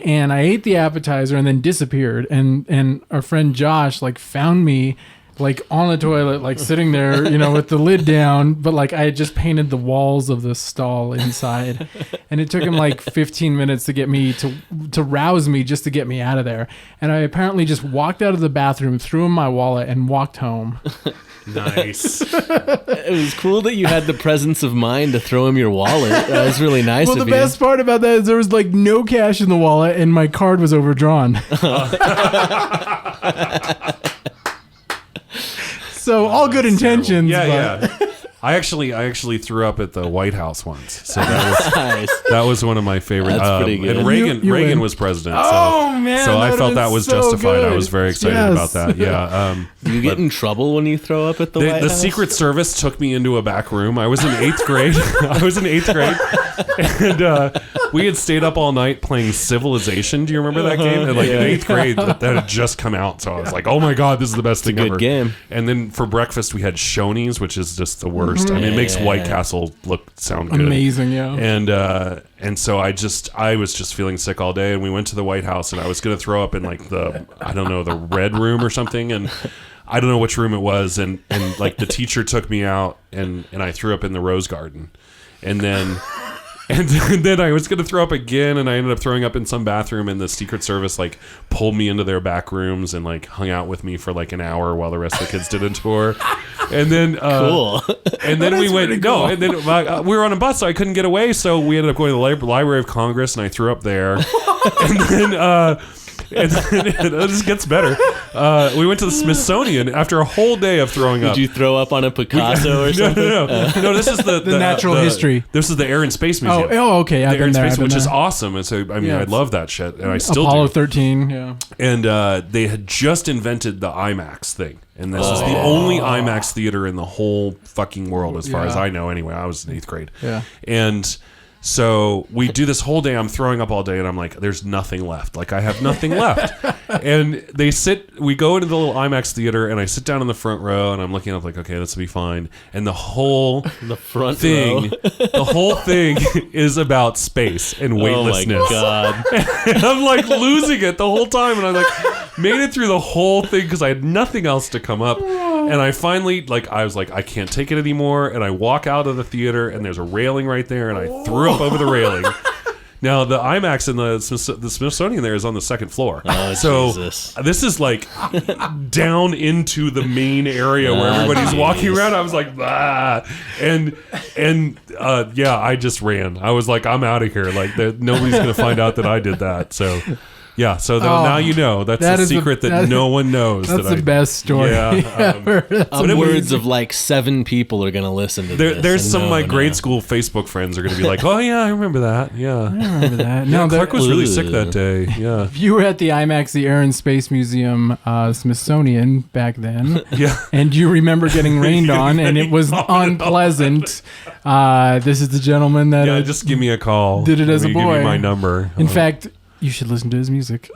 and I ate the appetizer and then disappeared. And our friend Josh like found me like on the toilet, like sitting there, you know, with the lid down, but like I had just painted the walls of the stall inside, and it took him like 15 minutes to get me to rouse me just to get me out of there. And I apparently just walked out of the bathroom, threw in my wallet, and walked home. Nice. It was cool that you had the presence of mind to throw him your wallet. That was really nice. Well, the best part about that is there was like no cash in the wallet, and my card was overdrawn. So all good intentions. Yeah. I actually threw up at the White House once. So that was one of my favorite. That's pretty good. And Reagan was president. So I felt that was justified. Good. I was very excited about that. Yeah. Do you get in trouble when you throw up at the White House? The Secret Service took me into a back room. I was in 8th grade. And we had stayed up all night playing Civilization. Do you remember that game? And like in 8th grade, that had just come out. So I was like, oh my God, this is the best thing ever. Good game. And then for breakfast, we had Shoney's, which is just the worst. I mean, it makes White Castle sound good. Amazing, yeah. And so I was just feeling sick all day, and we went to the White House, and I was going to throw up in like the red room or something, and I don't know which room it was, and like the teacher took me out, and I threw up in the Rose Garden, and then I was going to throw up again, and I ended up throwing up in some bathroom, and the Secret Service like pulled me into their back rooms and like hung out with me for like an hour while the rest of the kids did a tour. And then cool. And then we went cool. And then we were on a bus, so I couldn't get away, so we ended up going to the Library of Congress, and I threw up there. And then it just gets better. We went to the Smithsonian after a whole day of throwing up. Did you throw up on a Picasso or something? No, this is the natural history. This is the Air and Space Museum. Oh, okay. The Air and Space, which is awesome. And so, I mean, I love that shit, and I still Apollo do. 13, yeah. And they had just invented the IMAX thing. And this was the only IMAX theater in the whole fucking world, as far as I know. Anyway, I was in 8th grade. Yeah. And so we do this whole day. I'm throwing up all day, and I'm like, there's nothing left. Like, I have nothing left. And we go into the little IMAX theater, and I sit down in the front row, and I'm looking up like, okay, this will be fine. And the whole front thing, the whole thing is about space and weightlessness. Oh my God. And I'm like losing it the whole time, and I like made it through the whole thing because I had nothing else to come up. And I finally, I was like, I can't take it anymore. And I walk out of the theater, and there's a railing right there, and I threw up over the railing. Now, the IMAX in the Smithsonian there is on the second floor. Oh, so Jesus. This is like down into the main area where everybody's walking around. I was like, ah. And I just ran. I was like, I'm out of here. Like, nobody's going to find out that I did that. So Yeah, so now you know. That's a secret that no one knows. That's the best story ever. Upwards of like 7 people are going to listen to this. There's some of my grade school Facebook friends are going to be like, oh, yeah, I remember that. Yeah. I remember that. No, Clark was really sick that day. Yeah. If you were at the IMAX, the Air and Space Museum, Smithsonian back then, and you remember getting rained on, and it was unpleasant, this is the gentleman that just give me a call. Did it as a boy. Give me my number. In fact, you should listen to his music.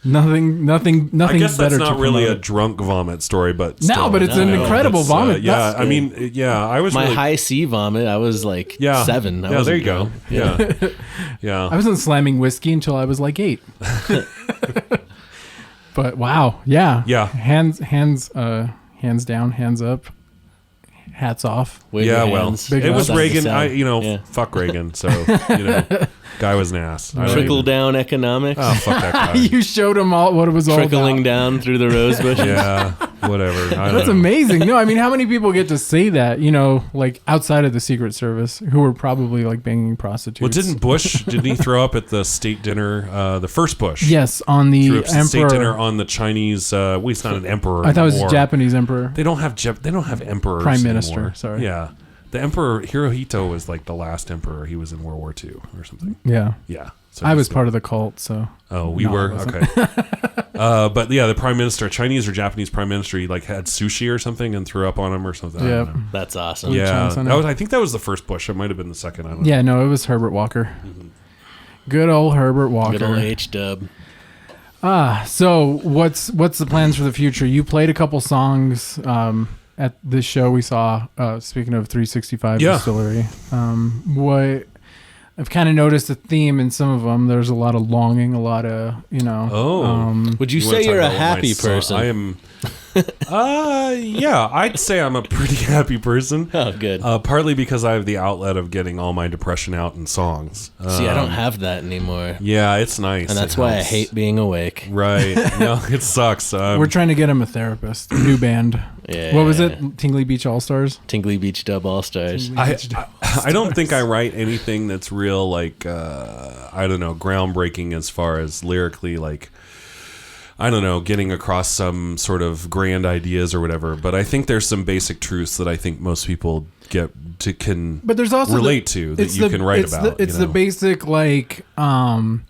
nothing. I guess better that's not to really promote. a drunk vomit story, but still. No, but it's an incredible vomit. I mean, I was my really, high C vomit. I was like 7. There you go. Yeah, yeah. I wasn't slamming whiskey until I was like 8. But wow, yeah. Hands down, hands up. Hats off. Wave yeah, your well, hands. it was Reagan. Fuck Reagan. So, guy was an ass. Trickle down economics. Oh, fuck that guy. You showed him what it was all about. Trickling down through the rose bushes. Yeah, whatever. That's amazing. No, I mean, how many people get to say that, like outside of the Secret Service, who were probably like banging prostitutes? Well, didn't he throw up at the state dinner, the first Bush? Yes, on the threw up emperor. State dinner on the Chinese, he's not an emperor I thought it was anymore. Japanese emperor. They don't have emperors Prime Minister, anymore. sorry. Yeah. The emperor, Hirohito, was like the last emperor. He was in World War II or something. Yeah. Yeah. So I was part of the cult, so. Oh, we were? Okay. But yeah, the prime minister, Chinese or Japanese prime minister, he like had sushi or something and threw up on him or something. I don't know. That's awesome. Yeah. I think that was the first Bush. It might have been the second. I don't know. Yeah, no, it was Herbert Walker. Mm-hmm. Good old Herbert Walker. Good old H-dub. So what's the plans for the future? You played a couple songs at this show we saw, speaking of 365 Distillery. What I've kind of noticed a theme in some of them. There's a lot of longing, a lot of, would you say you're a happy person? I am. Yeah, I'd say I'm a pretty happy person. Oh, good. Partly because I have the outlet of getting all my depression out in songs. See, I don't have that anymore. Yeah, it's nice. And that's why I hate being awake. Right. No, it sucks. We're trying to get him a therapist. A new band. Yeah. What was it? Tingly Beach All-Stars? Tingly Beach Dub All-Stars. I don't think I write anything that's real, like, I don't know, groundbreaking as far as lyrically, like, I don't know, getting across some sort of grand ideas or whatever. But I think there's some basic truths that I think most people can but there's also relate to that you can write about. It's the basic, like, the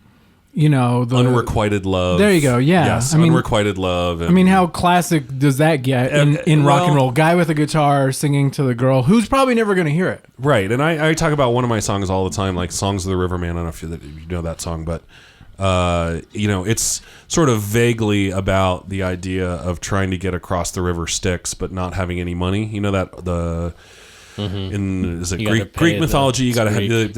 unrequited love. There you go. Yeah. Yes, unrequited love. And, how classic does that get in rock and roll? Guy with a guitar singing to the girl who's probably never going to hear it. Right. And I talk about one of my songs all the time, like Songs of the Riverman. I don't know if you know that song, but it's sort of vaguely about the idea of trying to get across the river Styx, but not having any money. You know that in Greek mythology, you got to have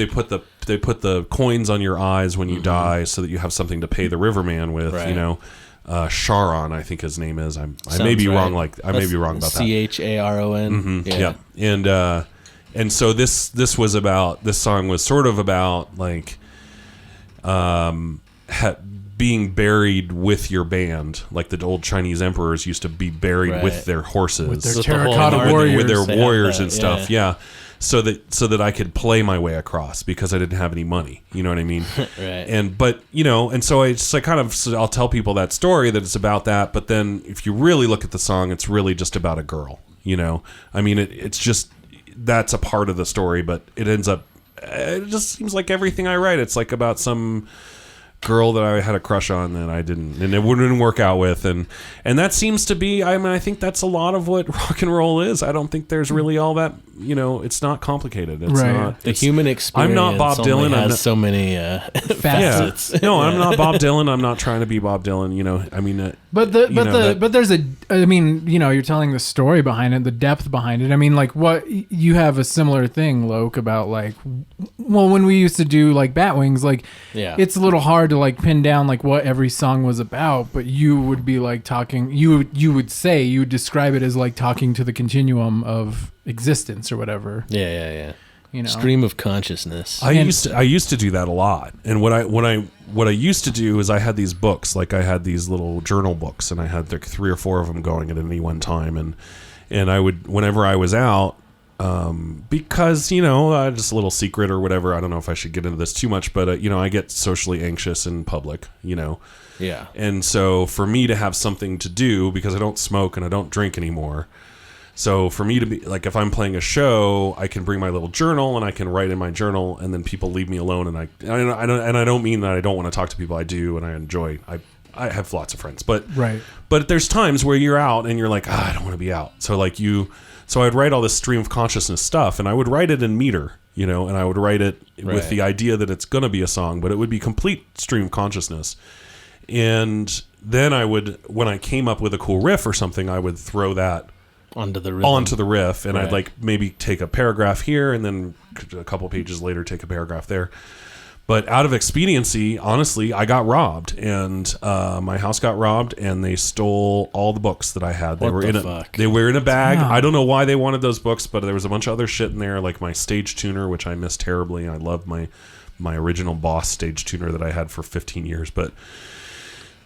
they put the coins on your eyes when you die, so that you have something to pay the riverman with. Right. Charon, I think his name is. I may be wrong. I may be wrong about that. Charon. Yeah. And so this song was sort of about like being buried with your band, like the old Chinese emperors used to be buried with their horses, with their terracotta warriors, with their warriors and stuff. Yeah. So that I could play my way across because I didn't have any money. You know what I mean? Right. And so I'll tell people that story, that it's about that. But then if you really look at the song, it's really just about a girl. I mean, it's just, that's a part of the story, but it just seems like everything I write, it's like about some girl that I had a crush on that I didn't, and it wouldn't work out with, and that seems to be, I think that's a lot of what rock and roll is. I don't think there's really all that, it's not complicated. It's not the human experience. I'm not Bob Dylan. Has so many facets. Yeah. No, I'm not Bob Dylan. I'm not trying to be Bob Dylan. I mean, but there's you're telling the story behind it, the depth behind it. I mean, like, what you have a similar thing, Loke, about like, well, when we used to do like Batwings, like, it's a little hard to like pin down like what every song was about, but you would be like talking, you would describe it as like talking to the continuum of existence or whatever. Yeah. Stream of consciousness. I used to do that a lot. And what I used to do is I had these books, like I had these little journal books, and I had like 3 or 4 of them going at any one time, and I would, whenever I was out, Because, just a little secret or whatever. I don't know if I should get into this too much, but, I get socially anxious in public, Yeah. And so for me to have something to do, because I don't smoke and I don't drink anymore. So for me to be like, if I'm playing a show, I can bring my little journal and I can write in my journal, and then people leave me alone. And I don't mean that I don't want to talk to people. I do, and I enjoy. I have lots of friends, but there's times where you're out and you're like, I don't want to be out. So so I'd write all this stream of consciousness stuff, and I would write it in meter, and I would write it with the idea that it's going to be a song, but it would be complete stream of consciousness. And then when I came up with a cool riff or something, I would throw that onto the riff, and I'd like maybe take a paragraph here, and then a couple pages later take a paragraph there. But out of expediency, honestly, I got robbed, and my house got robbed, and they stole all the books that I had. They were in a bag. Wow. I don't know why they wanted those books, but there was a bunch of other shit in there, like my stage tuner, which I miss terribly. I love my original Boss stage tuner that I had for 15 years, but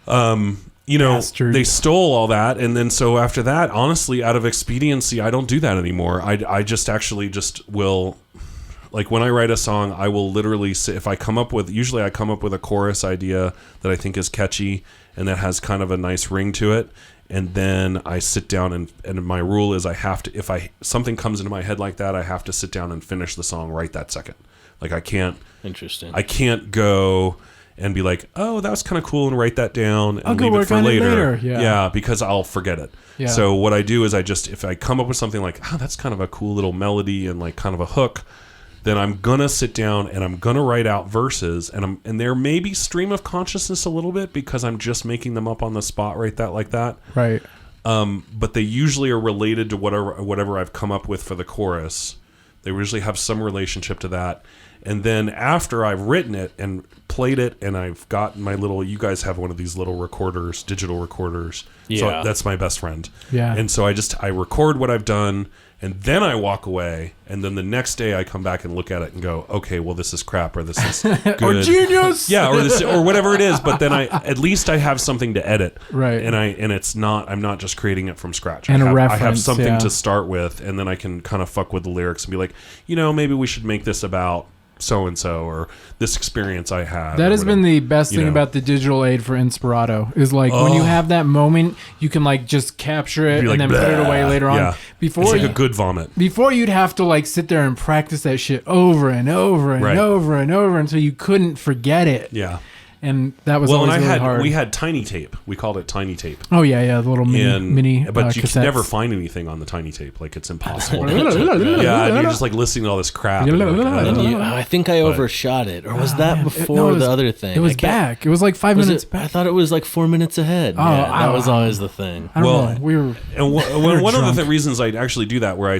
they stole all that, and then so after that, honestly, out of expediency, I don't do that anymore. I just will. Like when I write a song, I will literally say, if I come up with a chorus idea that I think is catchy and that has kind of a nice ring to it, and then I sit down and my rule is I have to, if something comes into my head like that, I have to sit down and finish the song right that second. Like I can't go and be like, oh, that was kind of cool, and write that down and leave it for later. Yeah, because I'll forget it. Yeah. So what I do is if I come up with something like, that's kind of a cool little melody and like kind of a hook, then I'm gonna sit down and I'm gonna write out verses, and there may be stream of consciousness a little bit because I'm just making them up on the spot like that. Right. But they usually are related to whatever I've come up with for the chorus. They usually have some relationship to that. And then after I've written it and played it, and I've got my little, you guys have one of these little recorders, digital recorders. Yeah. So that's my best friend. Yeah. And so I record what I've done, and then I walk away, and then the next day I come back and look at it and go, okay, well, this is crap, or this is good. Or genius. Yeah, or whatever it is. But then at least I have something to edit. Right. And I'm not just creating it from scratch. And I have something to start with, and then I can kind of fuck with the lyrics and be like, maybe we should make this about so-and-so, or this experience I had. That has been the best thing about the digital aid for Inspirato, is like when you have that moment, you can like just capture it and then put it away later on. Before it's like a good vomit. Before you'd have to like sit there and practice that shit over and over and over and over until you couldn't forget it. Yeah. And that was always really hard. We had tiny tape. We called it tiny tape. Oh yeah, the little mini. But you can never find anything on the tiny tape. Like it's impossible. Yeah, and you're just like listening to all this crap. I think I overshot it, or was that before the other thing? It was back. It was like 5 minutes back. I thought it was like 4 minutes ahead. That was always the thing. Well, we were. And one of the reasons I actually do that, where I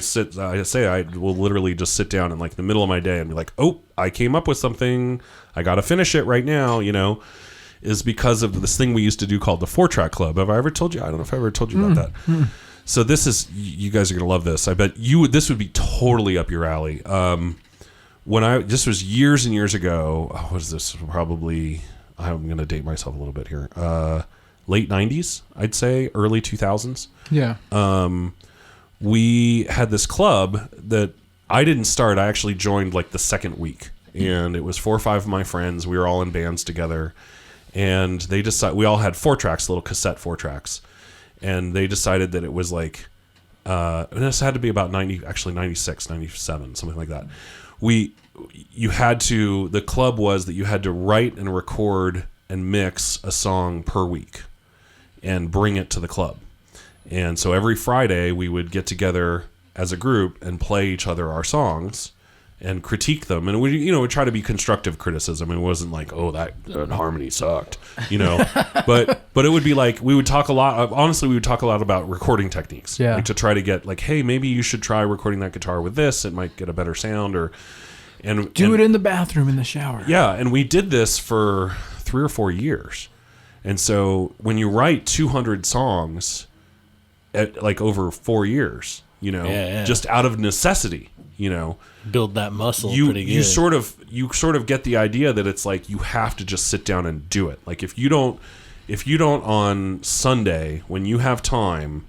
will literally just sit down in like the middle of my day and be like, oh, I came up with something. I got to finish it right now, is because of this thing we used to do called the 4-track club. Have I ever told you? I don't know if I ever told you about that. So this is, you guys are going to love this. I bet this would be totally up your alley. This was years and years ago. What was this? Probably, I'm going to date myself a little bit here. Late 90s, I'd say, early 2000s. Yeah. We had this club that I didn't start. I actually joined like the second week. And it was 4 or 5 of my friends. We were all in bands together, and they decided, we all had 4 tracks, little cassette 4 tracks, and they decided that it was like, and this had to be about 96, 97, something like that. The club was that you had to write and record and mix a song per week, and bring it to the club. And so every Friday we would get together as a group and play each other our songs and critique them, and we try to be constructive criticism. It wasn't like, oh, that harmony sucked, but it would be like, we would talk a lot. Honestly, we would talk a lot about recording techniques, like to try to get like, hey, maybe you should try recording that guitar with this. It might get a better sound, and do it in the bathroom, in the shower. Yeah, and we did this for 3 or 4 years, and so when you write 200 songs at like over 4 years, just out of necessity. Build that muscle. Pretty good. You sort of get the idea that it's like you have to just sit down and do it. Like if you don't on Sunday when you have time,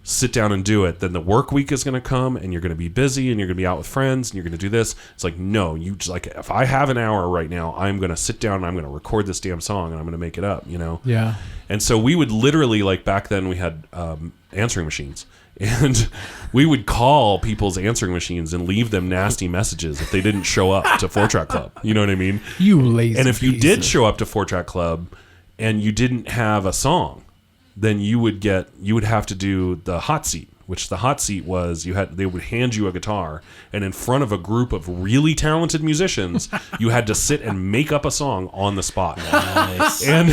sit down and do it, then the work week is going to come and you're going to be busy and you're going to be out with friends and you're going to do this. It's like, no, you just like, if I have an hour right now, I'm going to sit down and I'm going to record this damn song and I'm going to make it up, you know? Yeah. And so we would literally, like back then we had answering machines. And we would call people's answering machines and leave them nasty messages if they didn't show up to 4-Track Club. You know what I mean? You lazy. And if you did show up to 4-Track Club and you didn't have a song, then you would have to do the hot seat, which the hot seat was they would hand you a guitar, and in front of a group of really talented musicians, you had to sit and make up a song on the spot. Nice. And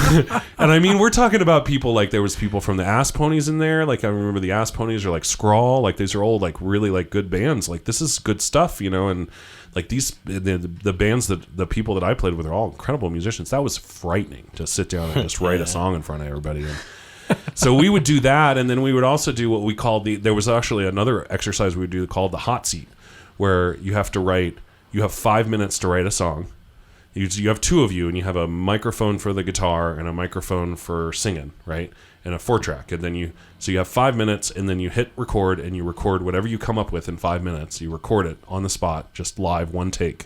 I mean, we're talking about people like, there was people from the Ass Ponies in there. Like I remember the Ass Ponies, or like Scrawl. Like these are old, like really like good bands. Like this is good stuff, you know. And like the bands that the people that I played with are all incredible musicians. That was frightening to sit down and just write a song in front of everybody. So we would do that, and then we would also do what we called there was actually another exercise we would do called the hot seat, where you have 5 minutes to write a song. You have two of you, and you have a microphone for the guitar and a microphone for singing, right? And a 4-track, and then you have 5 minutes, and then you hit record, and you record whatever you come up with in 5 minutes. You record it on the spot, just live, one take.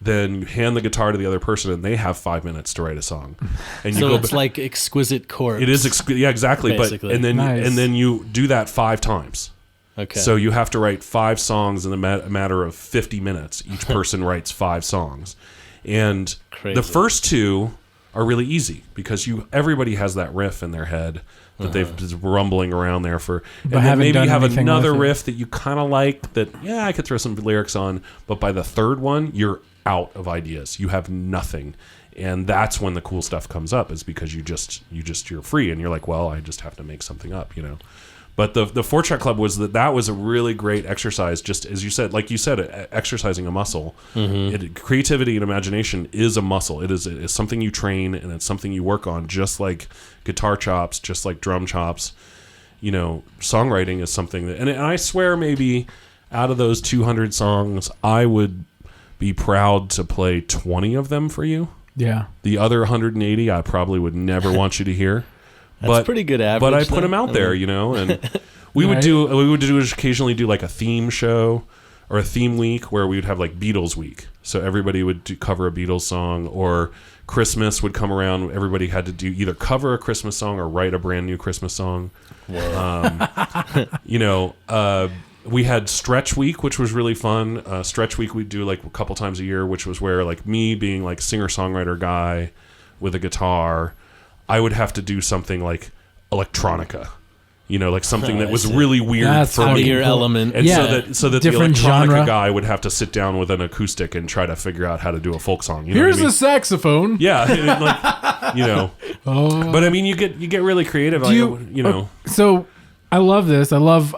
Then you hand the guitar to the other person, and they have 5 minutes to write a song. And so it's like Exquisite Corpse. It is yeah, exactly. Basically. But Nice. and then you do that 5 times. Okay. So you have to write 5 songs in a matter of 50 minutes. Each person writes 5 songs, and Crazy. the first 2 are really easy because everybody has that riff in their head that they've just rumbling around there for. But and then maybe you have anything another with it. riff that you kind of like that. Yeah, I could throw some lyrics on. But by the third one, you're out of ideas. You have nothing. And that's when the cool stuff comes up, is because you're free and you're like, well, I just have to make something up, you know. But the 4-Track Club was that was a really great exercise, just as you said, exercising a muscle. Mm-hmm. Creativity and imagination is a muscle. It's something you train, and it's something you work on, just like guitar chops, just like drum chops. You know, songwriting is something that, and I swear maybe out of those 200 songs, I would be proud to play 20 of them for you. Yeah. The other 180 I probably would never want you to hear. That's pretty good average. But I put them out there, you know, and we would occasionally do like a theme show or a theme week where we would have like Beatles week. So everybody would cover a Beatles song, or Christmas would come around. Everybody had to do either cover a Christmas song or write a brand new Christmas song. You know, we had Stretch Week, which was really fun. Stretch Week we'd do like a couple times a year, which was where like me being like singer-songwriter guy with a guitar, I would have to do something like electronica, you know, like something that was really weird. That's for out me. of your element. And Yeah. so that the Different electronica genre. guy would have to sit down with an acoustic and try to figure out how to do a folk song. You know Here's what I mean? a saxophone. Yeah, and like, you know. But I mean, you get really creative. You know. So I love this. I love.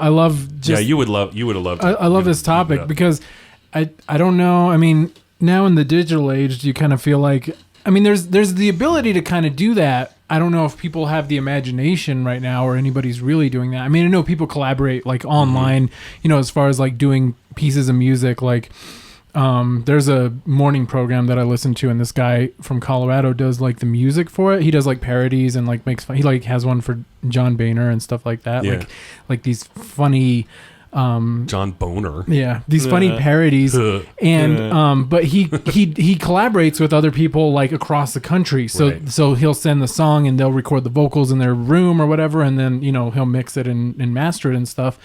Just, Yeah, you would have loved. I love this topic because I don't know. I mean, now in the digital age, do you kind of feel like? I mean, there's the ability to kind of do that. I don't know if people have the imagination right now, or anybody's really doing that. I mean, I know people collaborate like online, you know, as far as like doing pieces of music. Like, there's a morning program that I listen to, and this guy from Colorado does like the music for it. He does like parodies and like makes fun. He like has one for John Boehner and stuff like that. Yeah. Like these funny. John Boehner. Yeah, these funny parodies, and but he collaborates with other people like across the country. So Right. so he'll send the song and they'll record the vocals in their room or whatever, and then you know he'll mix it and master it and stuff.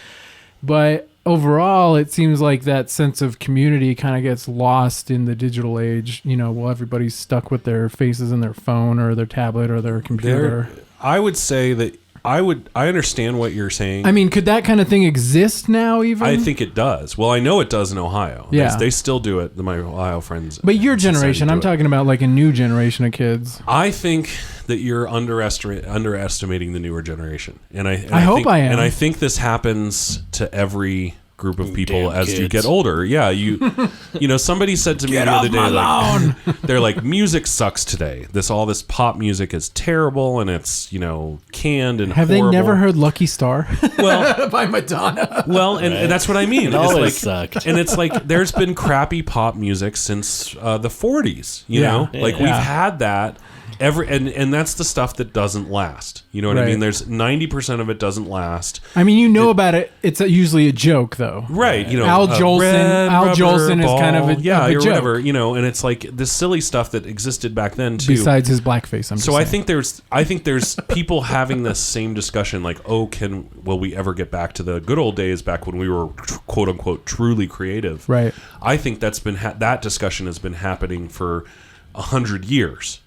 But overall, it seems like that sense of community kind of gets lost in the digital age. You know, well, everybody's stuck with their faces in their phone or their tablet or their computer. I would say that I understand what you're saying. I mean, could that kind of thing exist now? Even I think it does. Well, I know it does in Ohio. Yeah. They still do it. My Ohio friends. But your society generation, do I'm it. talking about like a new generation of kids. I think that you're underestimating the newer generation, and I hope I am. And I think this happens to every group of people Damn as you kids. get older. Yeah, you know, somebody said to me the other day, like, they're like, music sucks today. All this pop music is terrible, and it's, you know, canned and Have horrible. they never heard Lucky Star Well, by Madonna? well, and that's what I mean. It It's always like, sucked. and it's like there's been crappy pop music since the 40s. You know, Yeah. like we've had that. And that's the stuff that doesn't last. You know what I mean? There's 90% of it doesn't last. I mean, about it. It's usually a joke, though. Right. Al Jolson is kind of a or joke. whatever. And it's like this silly stuff that existed back then too. Besides his blackface, I think there's people having this same discussion, like, will we ever get back to the good old days back when we were quote unquote truly creative? Right. I think that's been that discussion has been happening for 100 years.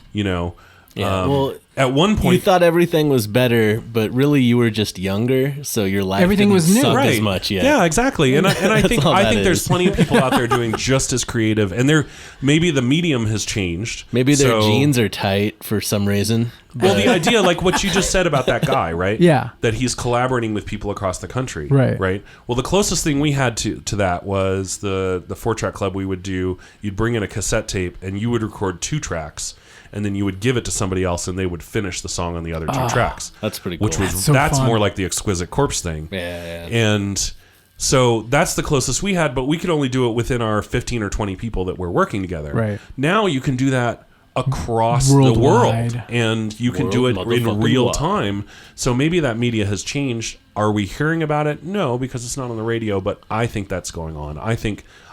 Well, at one point you thought everything was better, but really you were just younger, so your life everything didn't was new, suck right? as much yet. Yeah, exactly. And I think there's is. plenty of people out there doing just as creative, and maybe the medium has changed. Maybe their jeans are tight for some reason. Well, the idea, like what you just said about that guy, right? Yeah. That he's collaborating with people across the country. Right. Right. Well, the closest thing we had to that was the 4-track club we would do. You'd bring in a cassette tape, and you would record 2 tracks. And then you would give it to somebody else, and they would finish the song on the other 2 tracks. That's pretty cool. Which was that's more like the Exquisite Corpse thing. Yeah. And so that's the closest we had, but we could only do it within our 15 or 20 people that were working together. Right. Now you can do that across Worldwide. the world, and you can do it in real World. time. So maybe that media has changed. Are we hearing about it? No, because it's not on the radio, but I think that's going on.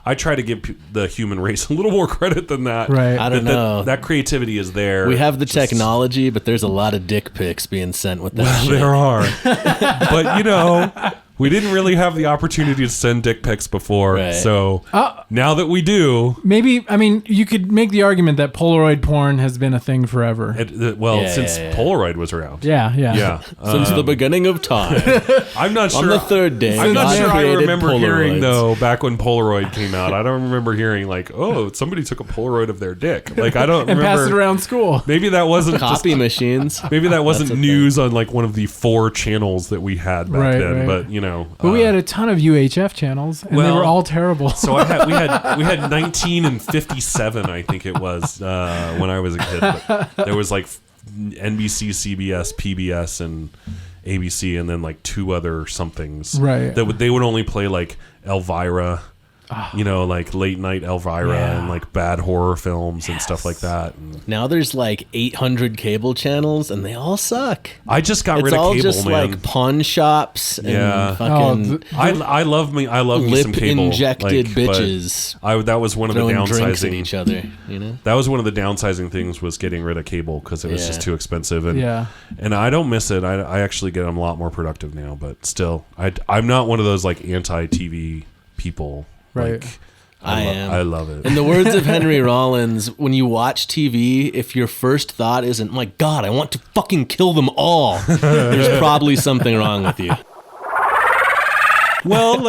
I try to give the human race a little more credit than that. Right. I don't know. That creativity is there. We have the technology, but there's a lot of dick pics being sent with that shit. There are. But, we didn't really have the opportunity to send dick pics before. Right. So now that we do. Maybe, you could make the argument that Polaroid porn has been a thing forever. Since Polaroid was around. Yeah. Yeah. Since the beginning of time. I'm not sure. On the 3rd day, I'm not God sure I created remember hearing, Polaroids. though, back when Polaroid came out. I don't remember hearing, like, somebody took a Polaroid of their dick. Like, I don't and remember. passed it around school. Maybe that wasn't Copy machines. Maybe that wasn't news on, like, one of the 4 channels that we had back then. Right. But, But we had a ton of UHF channels, and they were all terrible. So we had 19 and 57, I think it was, when I was a kid. But there was like NBC, CBS, PBS, and ABC, and then like 2 other somethings. Right. They would only play like Elvira. Like late night Elvira and like bad horror films and stuff like that. And Now there's like 800 cable channels, and they all suck. I just got It's rid of all cable, just man. like pawn shops and fucking I love me some cable. injected like, bitches. That was one of the throwing drinks at downsizing. each other. That was one of the downsizing things, was getting rid of cable because it was just too expensive. And and I don't miss it. I actually get a lot more productive now, but still, I'm not one of those like anti-TV people. Right. Like, I am. I love it. In the words of Henry Rollins, when you watch TV, if your first thought isn't, my God, I want to fucking kill them all, there's probably something wrong with you. Well,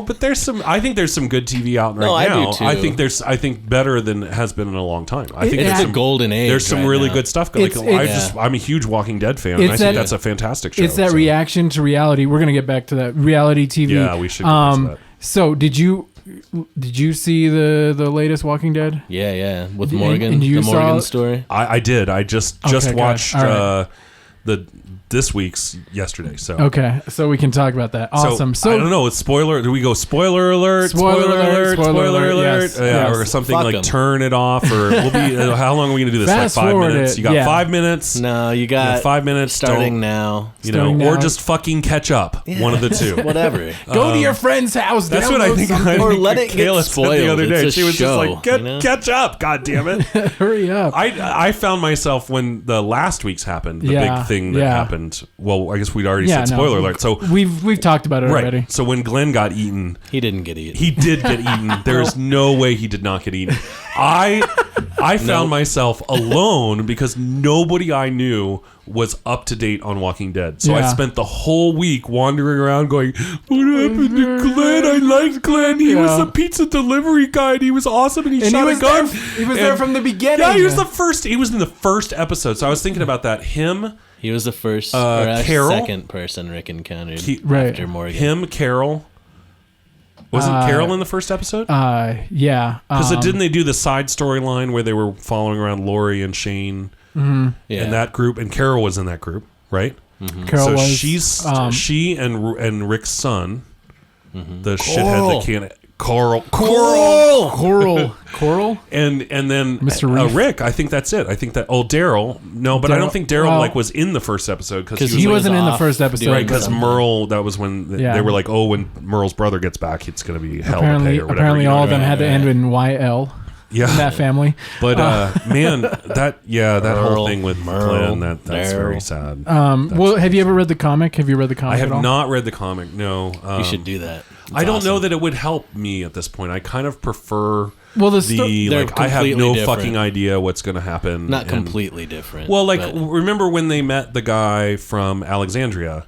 but I think there's some good TV out right now. I do too. I think better than it has been in a long time. I think It's a golden age. There's some right really now. good stuff. I'm a huge Walking Dead fan, and I think that's a fantastic show. It's that reaction to reality. We're gonna get back to that reality TV. Yeah, we should get back to that. So did you see the latest Walking Dead? Yeah, with And Morgan, you the Morgan story. I did. I just Okay, watched right. this week's yesterday. So Okay, so we can talk about that. Awesome. So I don't know. It's spoiler. Do we go spoiler alert? Spoiler alert, yes, Yeah, yes. or something Fuck like 'em. turn it off, or we'll be. How long are we gonna do this? Fast like 5 forward minutes. it, You got yeah. 5 minutes. No, you got 5 minutes starting don't- now. Starting or now. just fucking catch up. One of the two. Whatever. go to your friend's house. That's what I download think. something. Or let it get Kayla said the spoiled. other day. It's a She was show, just like, you know? catch up. God damn it. Hurry up. I found myself when the last week's happened, the Yeah, big thing that yeah. happened. Well, I guess we'd already Yeah, said no. spoiler alert. So we've talked about it already. right. So when Glenn got eaten, He didn't get eaten. he did get eaten. There is no way he did not get eaten. I found myself alone because nobody I knew was up to date on Walking Dead. So I Yeah. spent the whole week wandering around going, what happened to Glenn? I liked Glenn. He was Yeah. a pizza delivery guy and he was awesome and he And shot he was a gun. He was there from the beginning. Yeah, he was in the first episode. So I was thinking about that. He was the first or Carol? second person Rick encountered Right. after Morgan. Him, Carol. Wasn't Carol in the first episode? Yeah. Because didn't they do the side storyline where they were following around Lori and Shane Yeah. and that group? And Carol was in that group, right? Carol So was. she and Rick's son, the shithead that can't Coral. And then Mr. Reef. Rick, I think that's it. I think that Daryl. No, but I don't think Daryl was in the first episode because he wasn't in the first episode. Right, because Merle. That was when they were like, when Merle's brother gets back, it's going to be hell to pay or whatever. Apparently, all of them had to end in YL. Yeah, in that family. But man, that whole thing with Glenn, that's very sad. Well, have you ever read the comic? Have you read the comic? I have not read the comic. No, you should do that. I don't know that it would help me at this point. I kind of prefer I have no different. fucking idea what's going to happen. Not completely different. Well, remember when they met the guy from Alexandria,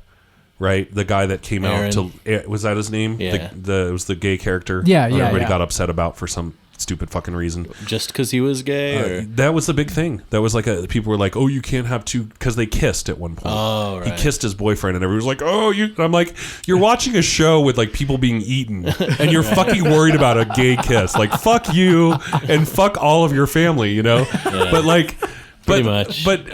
right? The guy that came Aaron. out to was that his name? Yeah. It was the gay character. Yeah, Everybody got upset about for some stupid fucking reason. Just because he was gay? Or? That was the big thing. That was like people were like, oh, you can't have two, because they kissed at one point. Oh, right. He kissed his boyfriend and everyone was like, oh, you. I'm like, you're watching a show with like people being eaten and you're fucking worried about a gay kiss. Like, fuck you and fuck all of your family, you know? Yeah. But like, pretty much. But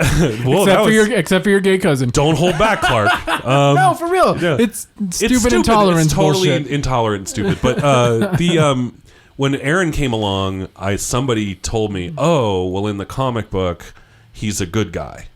well, except for your gay cousin. Don't hold back, Clark. No, for real. Yeah. It's stupid intolerance. It's totally bullshit. Intolerant and stupid. But when Aaron came along, somebody told me, oh, well, in the comic book, he's a good guy,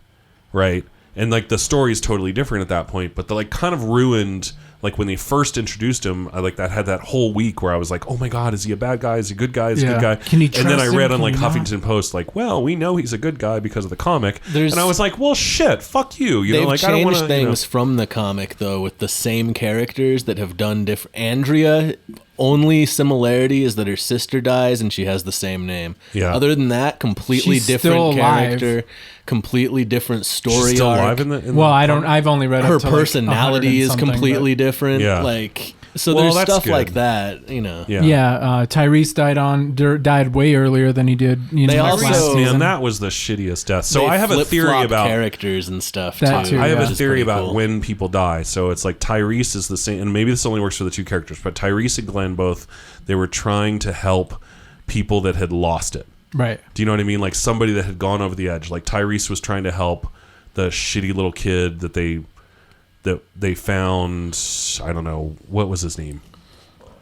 right? And like the story's totally different at that point, but they like kind of ruined. Like when they first introduced him, I had that whole week where I was like, "Oh my god, is he a bad guy? Is he a good guy? Is he a good guy?" Can you trust and then I read him? on like Can Huffington Post, like, "Well, we know he's a good guy because of the comic." And I was like, "Well, shit, fuck you." You they've know, like changed I don't want to things from the comic though, with the same characters that have done different. Andrea, only similarity is that her sister dies and she has the same name. Yeah. Other than that, completely She's different still alive. character, completely different story She's still arc. alive in the Well, I've only read Her up to personality is completely different. Yeah. Like, so Well, there's that's stuff good. like that, you know. Yeah, Tyrese died way earlier than he did. They last also- season. Man, that was the shittiest death. So They I have a theory flip-flop about characters and stuff That too. too, I have yeah. a which is theory pretty about cool. when people die. So it's like Tyrese is the same, and maybe this only works for the two characters, but Tyrese and Glenn both, they were trying to help people that had lost it. Right. Do you know what I mean? Like somebody that had gone over the edge. Like Tyrese was trying to help the shitty little kid that they found. I don't know, what was his name?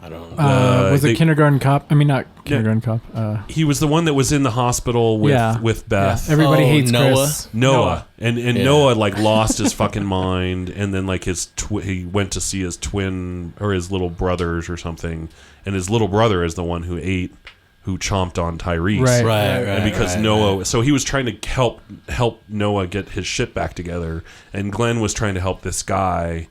I don't know. Was it Kindergarten Cop? I mean, not Kindergarten Cop. He was the one that was in the hospital with Beth. Yeah. Everybody hates Noah. Chris. Noah. And Yeah. Noah like lost his fucking mind, and then like he went to see his twin or his little brothers or something, and his little brother is the one who chomped on Tyrese. Right. And because Noah, so he was trying to help Noah get his shit back together, and Glenn was trying to help this guy,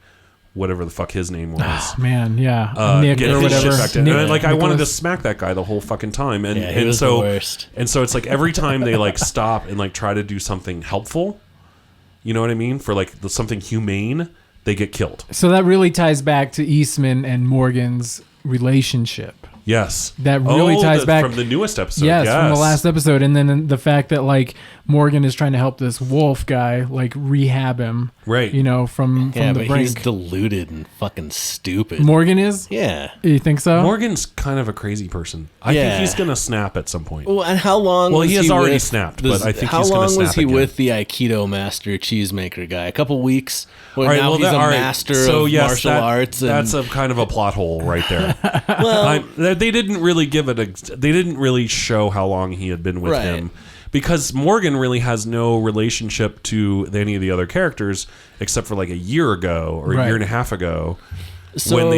whatever the fuck his name was. Oh, man, yeah. Nick Get or his whatever. shit back together. Nick, I wanted to Nicholas. smack that guy the whole fucking time, and he was the worst. And so it's like every time they like stop and like try to do something helpful, you know what I mean, for like something humane, they get killed. So that really ties back to Eastman and Morgan's relationship. Yes, That really ties back from the newest episode. Yes, from the last episode, and then the fact that like Morgan is trying to help this wolf guy like rehab him, Right. You know, from Yeah, the but brink. he's deluded and fucking stupid. Morgan is. Yeah. You think so? Morgan's kind of a crazy person. I Yeah. think he's gonna snap at some point. Well, and how long? Well, was he has already with snapped, the- but I think how he's gonna long was snap he again. with the Aikido master cheesemaker guy? A couple weeks. Well, All right, now well, he's a all right. master So, of yes, martial arts. And, that's a kind of a plot hole right there. well, They didn't really they didn't really show how long he had been with Right. him, because Morgan really has no relationship to any of the other characters except for like a year ago or a Right. year and a half ago. So- when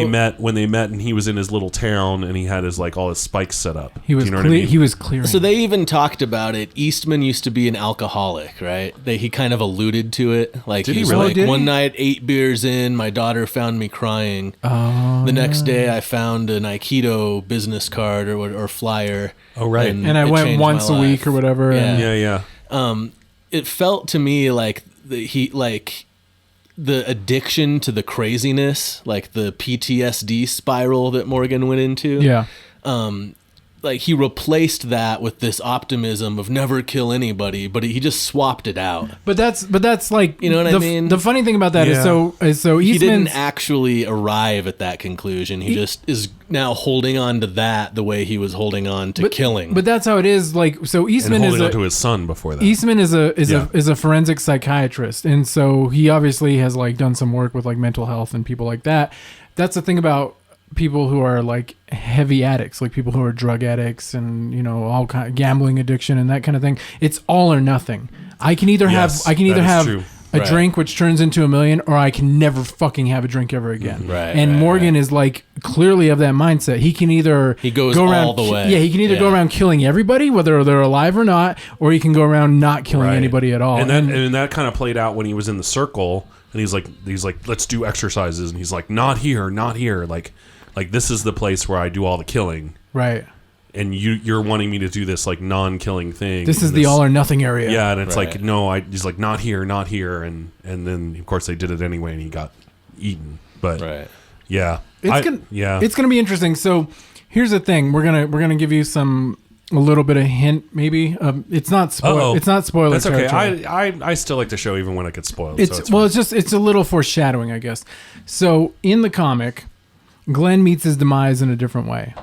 they met and he was in his little town and he had his like all his spikes set up. He was Do you know what I mean? he was clearing. so they even talked about it. Eastman used to be an alcoholic, right? He kind of alluded to it. Like Did he was really? like, Did he? one night, 8 beers in, my daughter found me crying. Oh, The next day, I found an Aikido business card or flyer. Oh, right. and I it went changed once my a week life. or whatever. And yeah. It felt to me like the addiction to the craziness, like the PTSD spiral that Morgan went into. yeah. Like he replaced that with this optimism of never kill anybody, but he just swapped it out. But that's like, You know what I the, mean? The funny thing about that Yeah. is so He didn't Eastman's actually arrive at that conclusion. He just is now holding on to that the way he was holding on to killing. But that's how it is. Like, so And Eastman is holding on a to his son before that. Eastman is Yeah. a forensic psychiatrist, and so he obviously has like done some work with like mental health and people like that. That's the thing about people who are like heavy addicts, like people who are drug addicts and, you know, all kind of gambling addiction and that kind of thing. It's all or nothing. I can either have a drink which turns into $1 million, or I can never fucking have a drink ever again. Morgan is like clearly of that mindset. He can either go around all the way. Yeah, he can either go around killing everybody, whether they're alive or not, or he can go around not killing anybody at all. And that kind of played out when he was in the circle, and he's like, let's do exercises, and he's like, not here, like this is the place where I do all the killing. Right. And you're wanting me to do this like non-killing thing. This is the all or nothing area. Yeah, and it's like, no, he's like, not here, and then of course they did it anyway, and he got eaten. But yeah, it's gonna be interesting. So here's the thing: we're gonna give you a little bit of hint, maybe. It's not spoiler. It's not spoiler. That's okay. territory. I still like the show even when it gets spoiled. It's a little foreshadowing, I guess. So in the comic, Glenn meets his demise in a different way.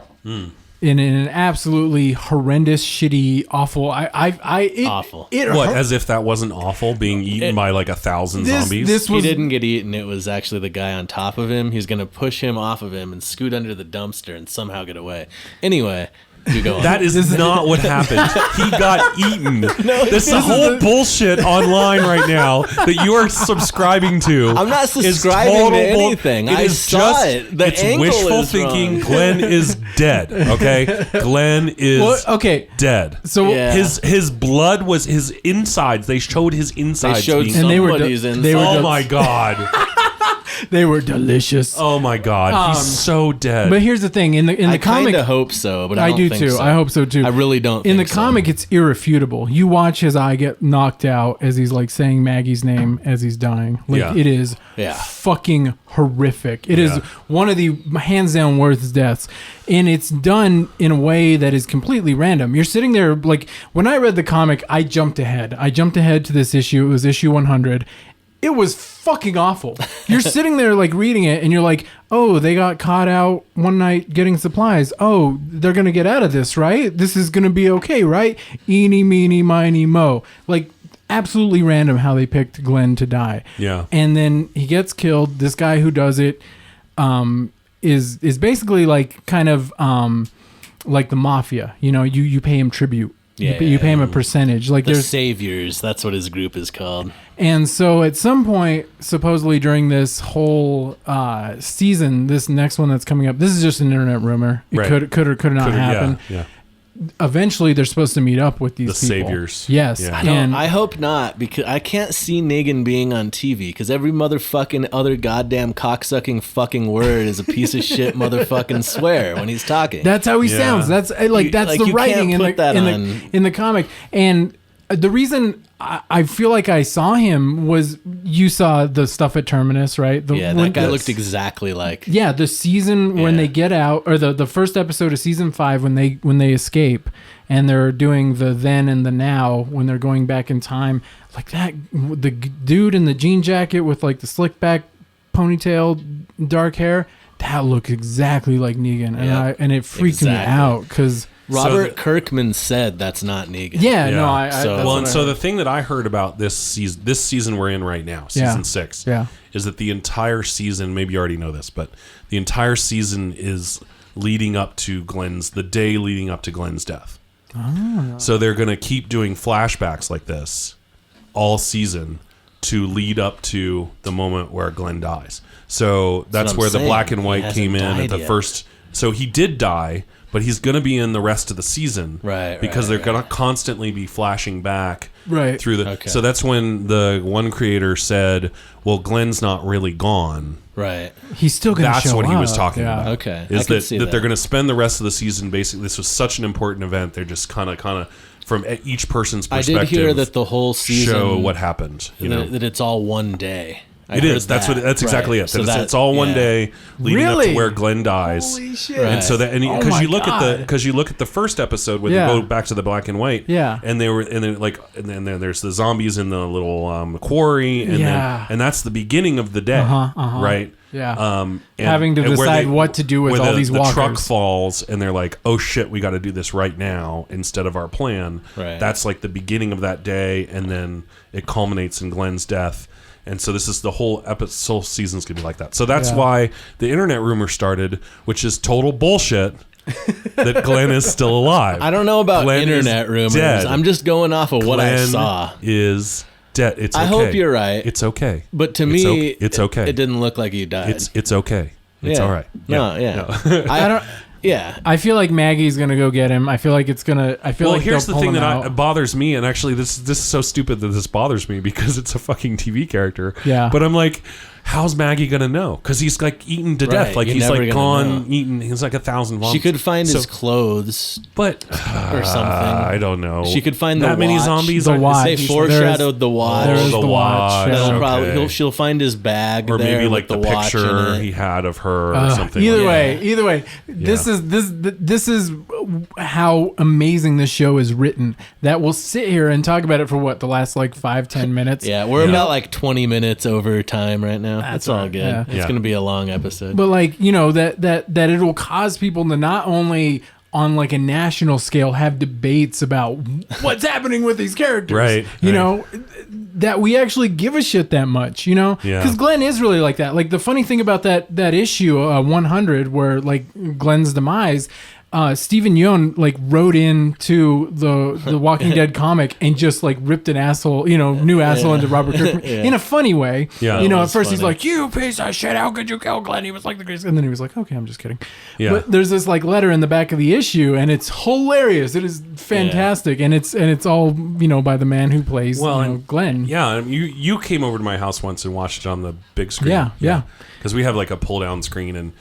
In an absolutely horrendous, shitty, awful. Awful. As if that wasn't awful, being eaten by like 1,000 zombies? He didn't get eaten. It was actually the guy on top of him. He's going to push him off of him and scoot under the dumpster and somehow get away. Anyway, you go on. That is not what happened. He got eaten. This whole bullshit online right now that you are subscribing to. I'm not subscribing to anything. I saw it. It's wishful thinking. Glenn is dead. Okay, Glenn is dead. So his blood was his insides. They showed his insides. They showed somebody's insides. Oh my god. They were delicious. Oh my god, he's so dead. But here's the thing: in the comic, I kind of hope so, but I don't do think too. so. I hope so too. I really don't. In the comic, it's irrefutable. You watch his eye get knocked out as he's like saying Maggie's name as he's dying. Like it is fucking horrific. It is one of the hands down worst deaths, and it's done in a way that is completely random. You're sitting there like when I read the comic, I jumped ahead. To this issue. It was issue 100. It was fucking awful. You're sitting there like reading it and you're like, oh, they got caught out one night getting supplies. Oh, they're going to get out of this, right? This is going to be okay, right? Eeny, meeny, miny, mo. Like absolutely random how they picked Glenn to die. Yeah. And then he gets killed. This guy who does it is basically like kind of like the mafia. You know, you pay him tribute. You pay him a percentage. Like the Saviors, that's what his group is called. And so at some point, supposedly during this whole season, this next one that's coming up, this is just an internet rumor. It could or could not happen. Yeah. Eventually, they're supposed to meet up with these the people. Saviors. Yes. Yeah. I hope not, because I can't see Negan being on TV, because every motherfucking other goddamn cocksucking fucking word is a piece of shit motherfucking swear when he's talking. That's how he sounds. That's that's the writing in the comic. And the reason I feel like I saw him was you saw the stuff at Terminus, right? That guy looked exactly like. Yeah, the season when they get out, or the first episode of season 5 when they escape, and they're doing the then and the now when they're going back in time, like that. The dude in the jean jacket with like the slick back ponytail, dark hair, that looked exactly like Negan, and it freaked me out because. Robert Kirkman said that's not Negan. Yeah. No, so the thing that I heard about this season we're in right now, season 6, is that the entire season, maybe you already know this, but the entire season is leading up to the day leading up to Glenn's death. Oh. So they're going to keep doing flashbacks like this all season to lead up to the moment where Glenn dies. So that's where the black and white came in at the first. So he did die, but he's going to be in the rest of the season, because they're going to constantly be flashing back through the. Okay. So that's when the one creator said, "Well, Glenn's not really gone, right? He's still going to show up." That's what he was talking about. Okay, is that they're going to spend the rest of the season basically? This was such an important event. They're just kind of from each person's perspective. I did hear that the whole season show what happened. That it's all one day. It is. That's exactly it. So it's all one day leading up to where Glenn dies. Holy shit! And so that, because you look at the first episode where they go back to the black and white, and then there's the zombies in the little quarry, and that's the beginning of the day, right? Yeah. Having to decide what to do with all these walkers. The truck falls, and they're like, "Oh shit, we got to do this right now instead of our plan." Right. That's like the beginning of that day, and then it culminates in Glenn's death. And so this is the whole season's gonna be like that. So that's why the internet rumor started, which is total bullshit. That Glenn is still alive. I don't know about Glenn internet rumors. Dead. I'm just going off of what I saw. Is dead. It's okay. I hope you're right. It's okay. But to me, it's okay. It didn't look like he died. It's okay. It's all right. No. I don't. Yeah. I feel like Maggie's gonna go get him. I feel like it's gonna. Well, here's the thing that bothers me, and actually, this is so stupid that this bothers me because it's a fucking TV character. Yeah. But I'm like, how's Maggie gonna know? Because he's like eaten to death. Like he's like gone, eaten. He's like 1,000 vomits. She could find his clothes, but or something. I don't know. She could find that many zombies. The watch. They foreshadowed the watch. There's the watch. That'll probably she'll find his bag, or there maybe like with the picture in it. he had of her, or something. Either way, this is how amazing this show is written. That we'll sit here and talk about it for what the last like 5-10 minutes. Yeah, we're about like 20 minutes over time right now. That's all good. Yeah. It's going to be a long episode. But like, that it'll cause people to not only on like a national scale have debates about what's happening with these characters. Right. You know, that we actually give a shit that much, Because Glenn is really like that. Like the funny thing about that issue 100 where like Glenn's demise, Stephen Yeun like wrote into the Walking Dead comic and just like ripped an asshole, new asshole into Robert Kirkman in a funny way. Yeah, at first funny. He's like, "You piece of shit! How could you kill Glenn? He was like the greatest." And then he was like, "Okay, I'm just kidding." Yeah. But there's this like letter in the back of the issue, and it's hilarious. It is fantastic, and it's all by the man who plays Glenn. Yeah, you came over to my house once and watched it on the big screen. Yeah. Because we have like a pull down screen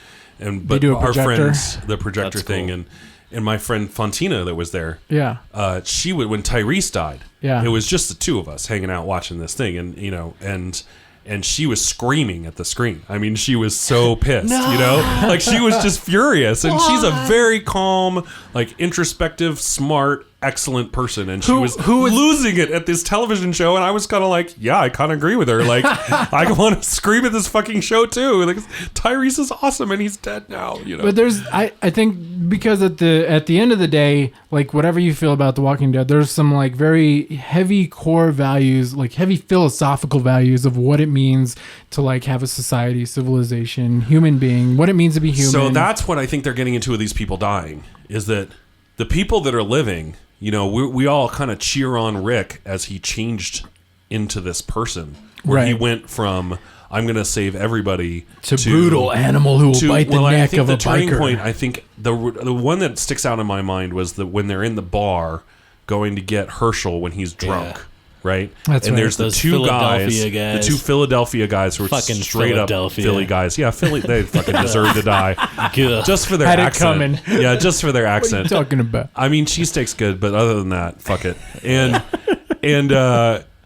but do a our projector. friends, the projector That's thing, cool. and my friend Fontina that was there. Yeah. She would when Tyrese died. Yeah. It was just the two of us hanging out watching this thing, and she was screaming at the screen. I mean, she was so pissed, like she was just furious. And she's a very calm, like introspective, smart, excellent person. And she was losing it at this television show. And I was kind of like, yeah, I kind of agree with her. Like, I want to scream at this fucking show too. Like, Tyrese is awesome and he's dead now, But I think because at the end of the day, like whatever you feel about The Walking Dead, there's some like very heavy core values, like heavy philosophical values of what it means to like have a society, civilization, human being, what it means to be human. So that's what I think they're getting into with these people dying, is that the people that are living, we all kind of cheer on Rick as he changed into this person, where he went from I'm going to save everybody to brutal animal who will bite the neck of a biker. Turning point, I think the one that sticks out in my mind was that when they're in the bar going to get Herschel when he's drunk. Yeah. Right? That's and right. there's Those the two guys, Philadelphia the two Philadelphia guys who are fucking straight up Philly guys. Yeah, Philly, they fucking deserve to die. Just for their Had it accent. coming. Yeah, just for their What are accent. you talking about? I mean, cheesesteak's good, but other than that, fuck it.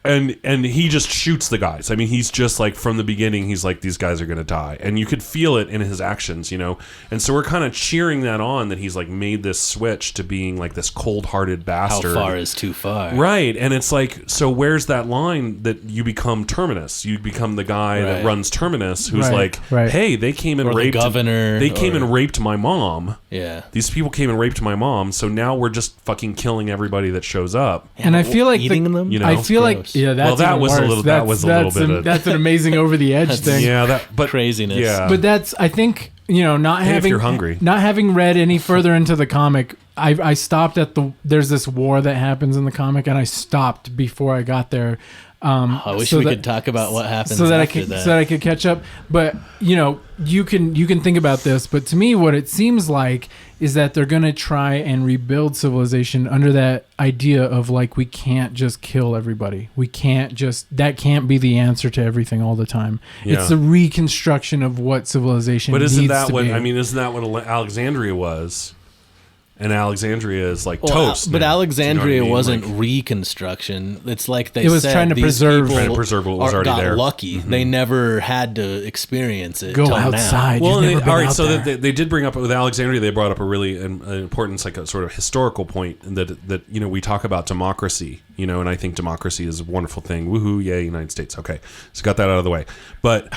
And he just shoots the guys. I mean, he's just like from the beginning, he's like, these guys are going to die. And you could feel it in his actions, And so we're kind of cheering that on, that he's like made this switch to being like this cold-hearted bastard. How far is too far? Right. And it's like, so where's that line that you become Terminus? You become the guy that runs Terminus who's hey, they came and raped the governor. They came and raped my mom. Yeah. These people came and raped my mom. So now we're just fucking killing everybody that shows up. And I feel like eating them. I feel like that's that was worse. a little. That was a little bit. That's an amazing over the edge thing. Yeah, but craziness. Yeah, but that's I think not if having you're hungry, not having read any further into the comic. I stopped at there's this war that happens in the comic, and I stopped before I got there. I wish we could talk about what happens so that after so that I could catch up. But you can think about this. But to me, what it seems like is that they're gonna try and rebuild civilization under that idea of like we can't just kill everybody. We can't just that can't be the answer to everything all the time. Yeah. It's the reconstruction of what civilization. But isn't needs that to what be. I mean? Isn't that what Alexandria was? And Alexandria is like toast. But now. Alexandria You know what I mean? wasn't Like, reconstruction. It's like they It was said, trying to these preserve- people Trying to preserve what was already got there. lucky. They never had to experience it. Go till outside. Now. well, You've never been all right. out So there. they did bring up with Alexandria. They brought up a really an important, like a sort of historical point that we talk about democracy. And I think democracy is a wonderful thing. Woohoo! Yay, United States. Okay, so got that out of the way. But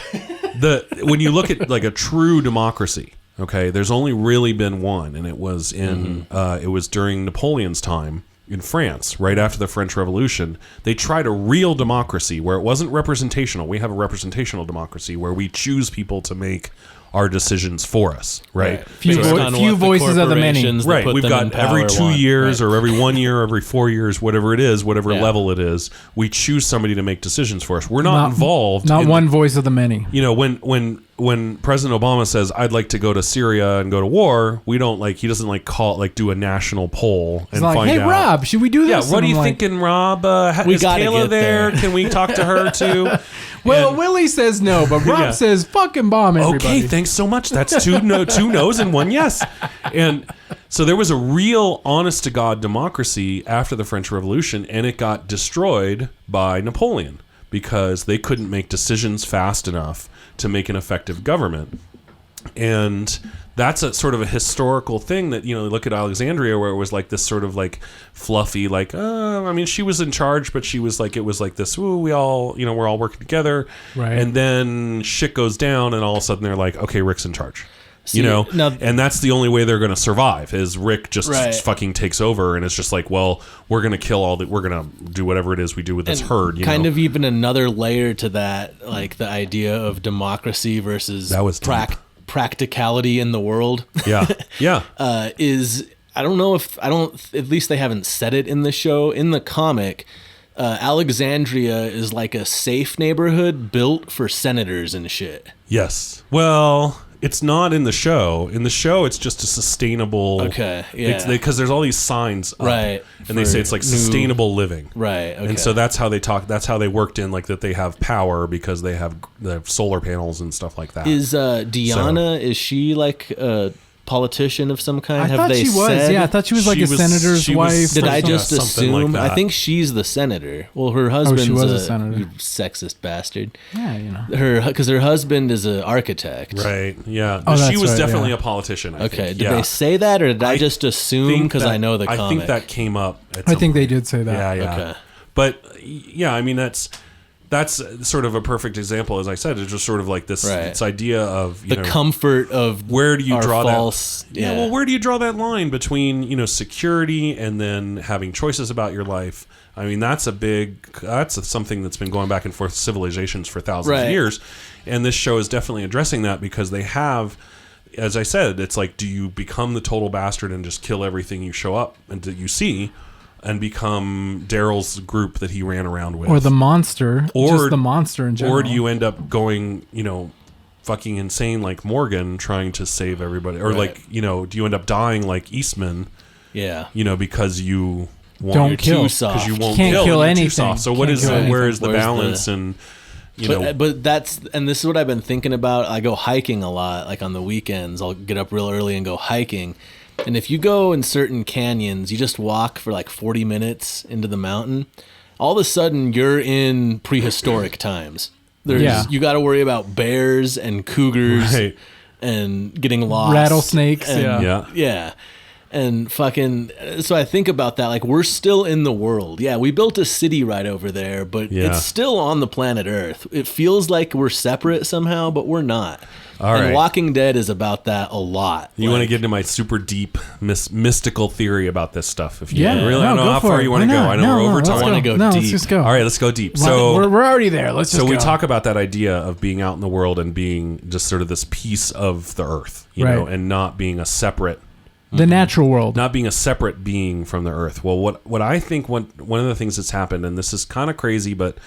when you look at like a true democracy. Okay, there's only really been one, and it was it was during Napoleon's time, in France, right after the French Revolution, they tried a real democracy where it wasn't representational. We have a representational democracy where we choose people to make our decisions for us, right? Few voices of the many. Right. We've got every 2 years or every 1 year, every 4 years, whatever it is, whatever level it is, we choose somebody to make decisions for us. We're not involved. Not one voice of the many. You know, when President Obama says, I'd like to go to Syria and go to war, we don't he doesn't do a national poll and find out. Hey, Rob, should we do this? Yeah, what are you thinking, Rob? Is Kayla there? Can we talk to her too? Well, Willie says no, but Rob says fucking bomb everybody. Okay, thanks so much. That's two no's and one yes. And so there was a real honest-to-God democracy after the French Revolution, and it got destroyed by Napoleon because they couldn't make decisions fast enough to make an effective government. And that's a sort of a historical thing that, look at Alexandria, where it was like this sort of fluffy, she was in charge, but she was it was like this, we all, we're all working together. Right. And then shit goes down and all of a sudden they're like, okay, Rick's in charge. And that's the only way they're going to survive is Rick just fucking takes over, and it's just well, we're going to kill we're going to do whatever it is we do with this herd. Of even another layer to that, the idea of democracy versus practicality in the world. Yeah. Yeah. At least they haven't said it in the show. In the comic, Alexandria is like a safe neighborhood built for senators and shit. Yes. Well, it's not in the show. In the show, it's just a sustainable. Okay, yeah. Because there's all these signs up, right? And they say it's sustainable living, right? Okay. And so that's how they talk. That's how they worked in that they have power because they have solar panels and stuff like that. Is Deanna? Is she a politician of some kind? I thought she was. Yeah, I thought she was a senator's wife. Did I just assume? I think she's the senator. Well, her husband's a senator. Sexist bastard. Yeah, because her husband is an architect. Right. Yeah. Oh, she was definitely a politician. I think. Did they say that, or did I just assume because I know the comic? I think that came up. I think they did say that. Yeah. Yeah. Okay. But yeah, that's sort of a perfect example, as I said. It's just sort of this idea of the comfort of where do you draw false, that? Yeah. Well, where do you draw that line between security and then having choices about your life? That's something that's been going back and forth civilizations for thousands of years, and this show is definitely addressing that because they have. As I said, it's do you become the total bastard and just kill everything you show up and that you see? And become Daryl's group that he ran around with, or the monster, or just the monster in general, or do you end up going, fucking insane like Morgan trying to save everybody, or do you end up dying like Eastman? Yeah, because you don't kill, because you won't can't kill anything. Soft. So where is the balance and But this is what I've been thinking about. I go hiking a lot, on the weekends. I'll get up real early and go hiking. And if you go in certain canyons, you just walk for 40 minutes into the mountain, all of a sudden you're in prehistoric times. You got to worry about bears and cougars and getting lost. Rattlesnakes, Yeah. And so I think about that, we're still in the world. Yeah, we built a city right over there, but it's still on the planet Earth. It feels like we're separate somehow, but we're not. And Walking Dead is about that a lot. You want to get into my super deep mystical theory about this stuff? If you really no, don't know how far you want to go. I know we're over time. I want to go deep. Let's just go. All right, let's go deep. So we're already there. Let's just go. So we talk about that idea of being out in the world and being just sort of this piece of the earth, and not being a separate. The natural world. Not being a separate being from the earth. Well, what I think one of the things that's happened, and this is kind of crazy, but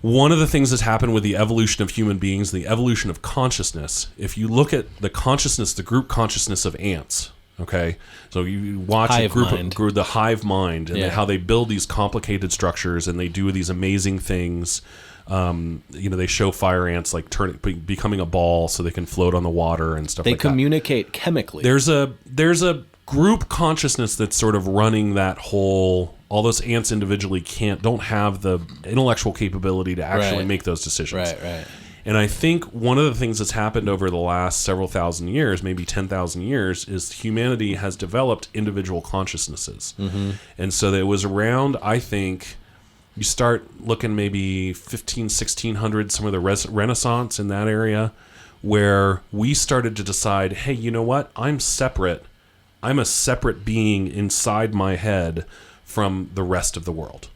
one of the things that's happened with the evolution of human beings, the evolution of consciousness, if you look at the consciousness, the group consciousness of ants, okay? So you watch a group of the hive mind and how they build these complicated structures and they do these amazing things. They show fire ants becoming a ball so they can float on the water and stuff like that. They communicate chemically. There's a group consciousness that's sort of running that whole. All those ants individually don't have the intellectual capability to actually make those decisions. Right. And I think one of the things that's happened over the last several thousand years, maybe 10,000 years, is humanity has developed individual consciousnesses. Mm-hmm. And so it was around, I think, you start looking maybe 1600, some of the Renaissance in that area, where we started to decide, hey, you know what? I'm separate. I'm a separate being inside my head from the rest of the world.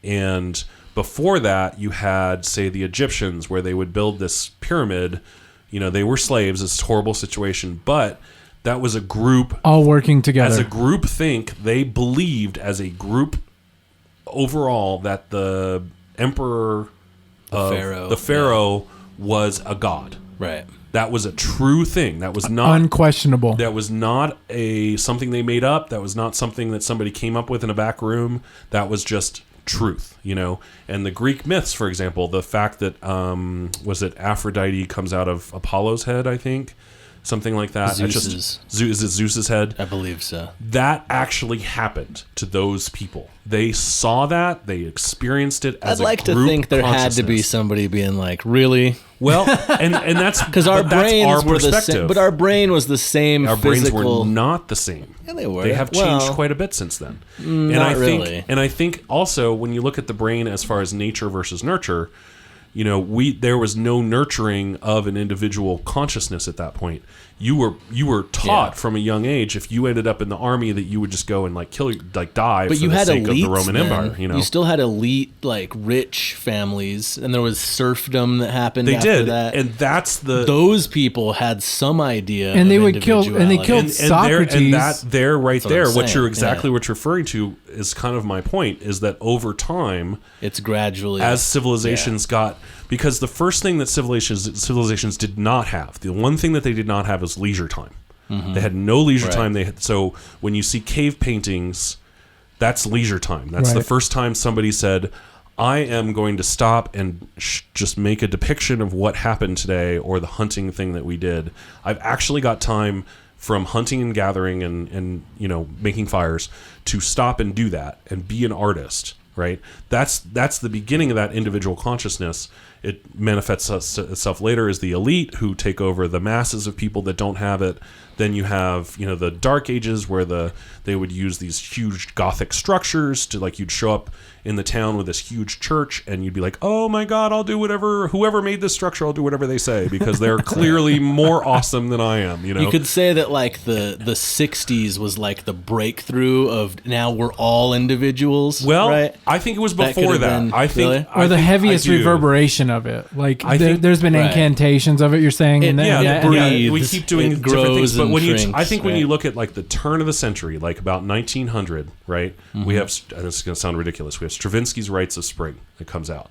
And before that, you had, say, the Egyptians, where they would build this pyramid. You know, they were slaves. It's a horrible situation, but that was a group all working together. As a group think, they believed as a group overall that the emperor, the pharaoh was a god. Right. That was a true thing. That was not unquestionable. That was not something they made up. That was not something that somebody came up with in a back room. That was just truth, you know. And the Greek myths, for example, the fact that was it Aphrodite comes out of Apollo's head, I think. Something like that. Zeus's. Is it Zeus's head? I believe so. That actually happened to those people. They saw that. They experienced it as I'd like to think there had to be somebody being like, really? Well, and that's because our brains were the same. But our brain was the same. Our brains were not the same. Yeah, they were. They have changed quite a bit since then. And I think also when you look at the brain as far as nature versus nurture, you know, there was no nurturing of an individual consciousness at that point. You were taught from a young age, if you ended up in the army, that you would just go and die but for you the had sake of the elites, Roman Empire. You know, you still had elite, rich families, and there was serfdom that happened. They after did, that. and that's those people had some idea, and they of would kill, and they killed Socrates. And that there, right there, what you're exactly what you're referring to is kind of my point. Is that over time, it's gradually as civilizations got. Because the first thing that civilizations did not have, the one thing that they did not have is leisure time. Mm-hmm. They had no leisure time. So when you see cave paintings, that's leisure time. That's the first time somebody said, I am going to stop and just make a depiction of what happened today or the hunting thing that we did. I've actually got time from hunting and gathering and you know, making fires to stop and do that and be an artist. Right, that's the beginning of that individual consciousness. It manifests itself later as the elite who take over the masses of people that don't have it. Then you have, you know, the Dark Ages where they would use these huge Gothic structures to, like, you'd show up in the town with this huge church and you'd be like, oh my God, I'll do whatever, whoever made this structure, I'll do whatever they say because they're clearly more awesome than I am. You know, you could say that like the 60s was like the breakthrough of now we're all individuals. Well, right? I think it was before that. I think, really? Or the heaviest reverberation of it. Like there's been incantations of it. You're saying, we keep doing different things. But when when you look at like the turn of the century, like about 1900, right? Mm-hmm. We have, and this is going to sound ridiculous, we have Stravinsky's Rites of Spring that comes out.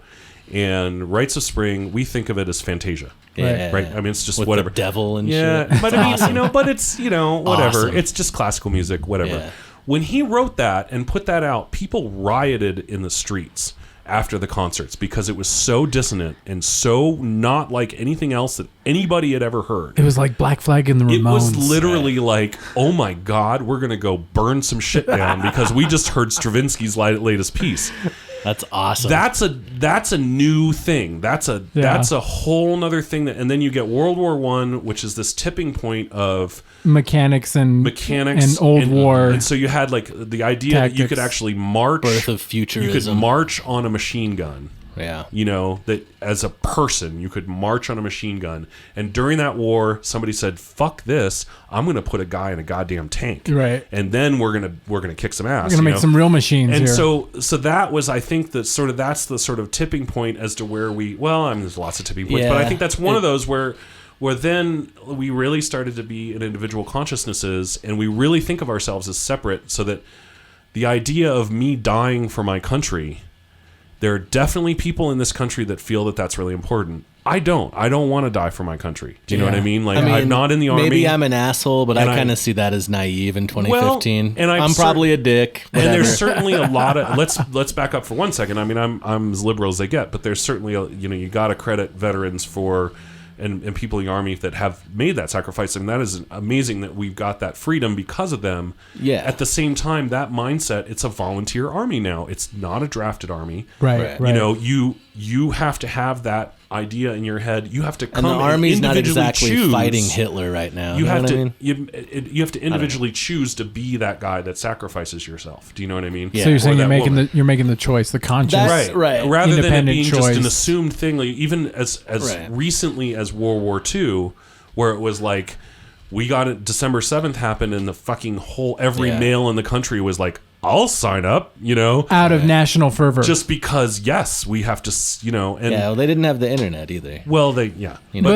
And Rites of Spring, we think of it as Fantasia. Yeah. Right? I mean, it's just with whatever. The devil and shit. But I mean, you know, but it's, you know, whatever. Awesome. It's just classical music, whatever. Yeah. When he wrote that and put that out, people rioted in the streets after the concerts because it was so dissonant and so not like anything else that anybody had ever heard. It was like Black Flag and the Ramones. It was literally like, oh my God, we're going to go burn some shit down because we just heard Stravinsky's latest piece. That's awesome. That's a new thing. That's a whole nother thing. And then you get World War I, which is this tipping point of mechanics and old war. And so you had like the idea that you could actually march. Birth of futurism. You could march on a machine gun. Yeah. You know, that as a person, you could march on a machine gun. And during that war, somebody said, fuck this, I'm going to put a guy in a goddamn tank. Right. And then we're going to kick some ass. We're going to make some real machines and here. So that was, I think, that's the sort of tipping point as to where there's lots of tipping points, but I think that's one of those where then we really started to be in individual consciousnesses and we really think of ourselves as separate, so that the idea of me dying for my country, there are definitely people in this country that feel that that's really important. I don't want to die for my country. Do you know what I mean? Like, I'm not in the army. Maybe I'm an asshole, but I kind of see that as naive in 2015. And I'm probably a dick. Whatever. And there's certainly a lot of let's back up for 1 second. I mean, I'm as liberal as they get, but there's certainly you got to credit veterans for and people in the army that have made that sacrifice, and that is amazing that we've got that freedom because of them. Yeah. At the same time, that mindset, it's a volunteer army now. It's not a drafted army. Right. You know, you have to have that idea in your head. You have to come and the army's and not exactly choose. Fighting Hitler right now. You have to. I mean? You have to individually choose to be that guy that sacrifices yourself. Do you know what I mean? Yeah. So you're saying you're making the choice, the conscious, right? Rather than it being choice. just an assumed thing. Like even as recently as World War II, where it was like, we got it. December 7th happened, and the fucking every male in the country was like, I'll sign up, out of national fervor, just because we have to, and well, they didn't have the internet either. Well, but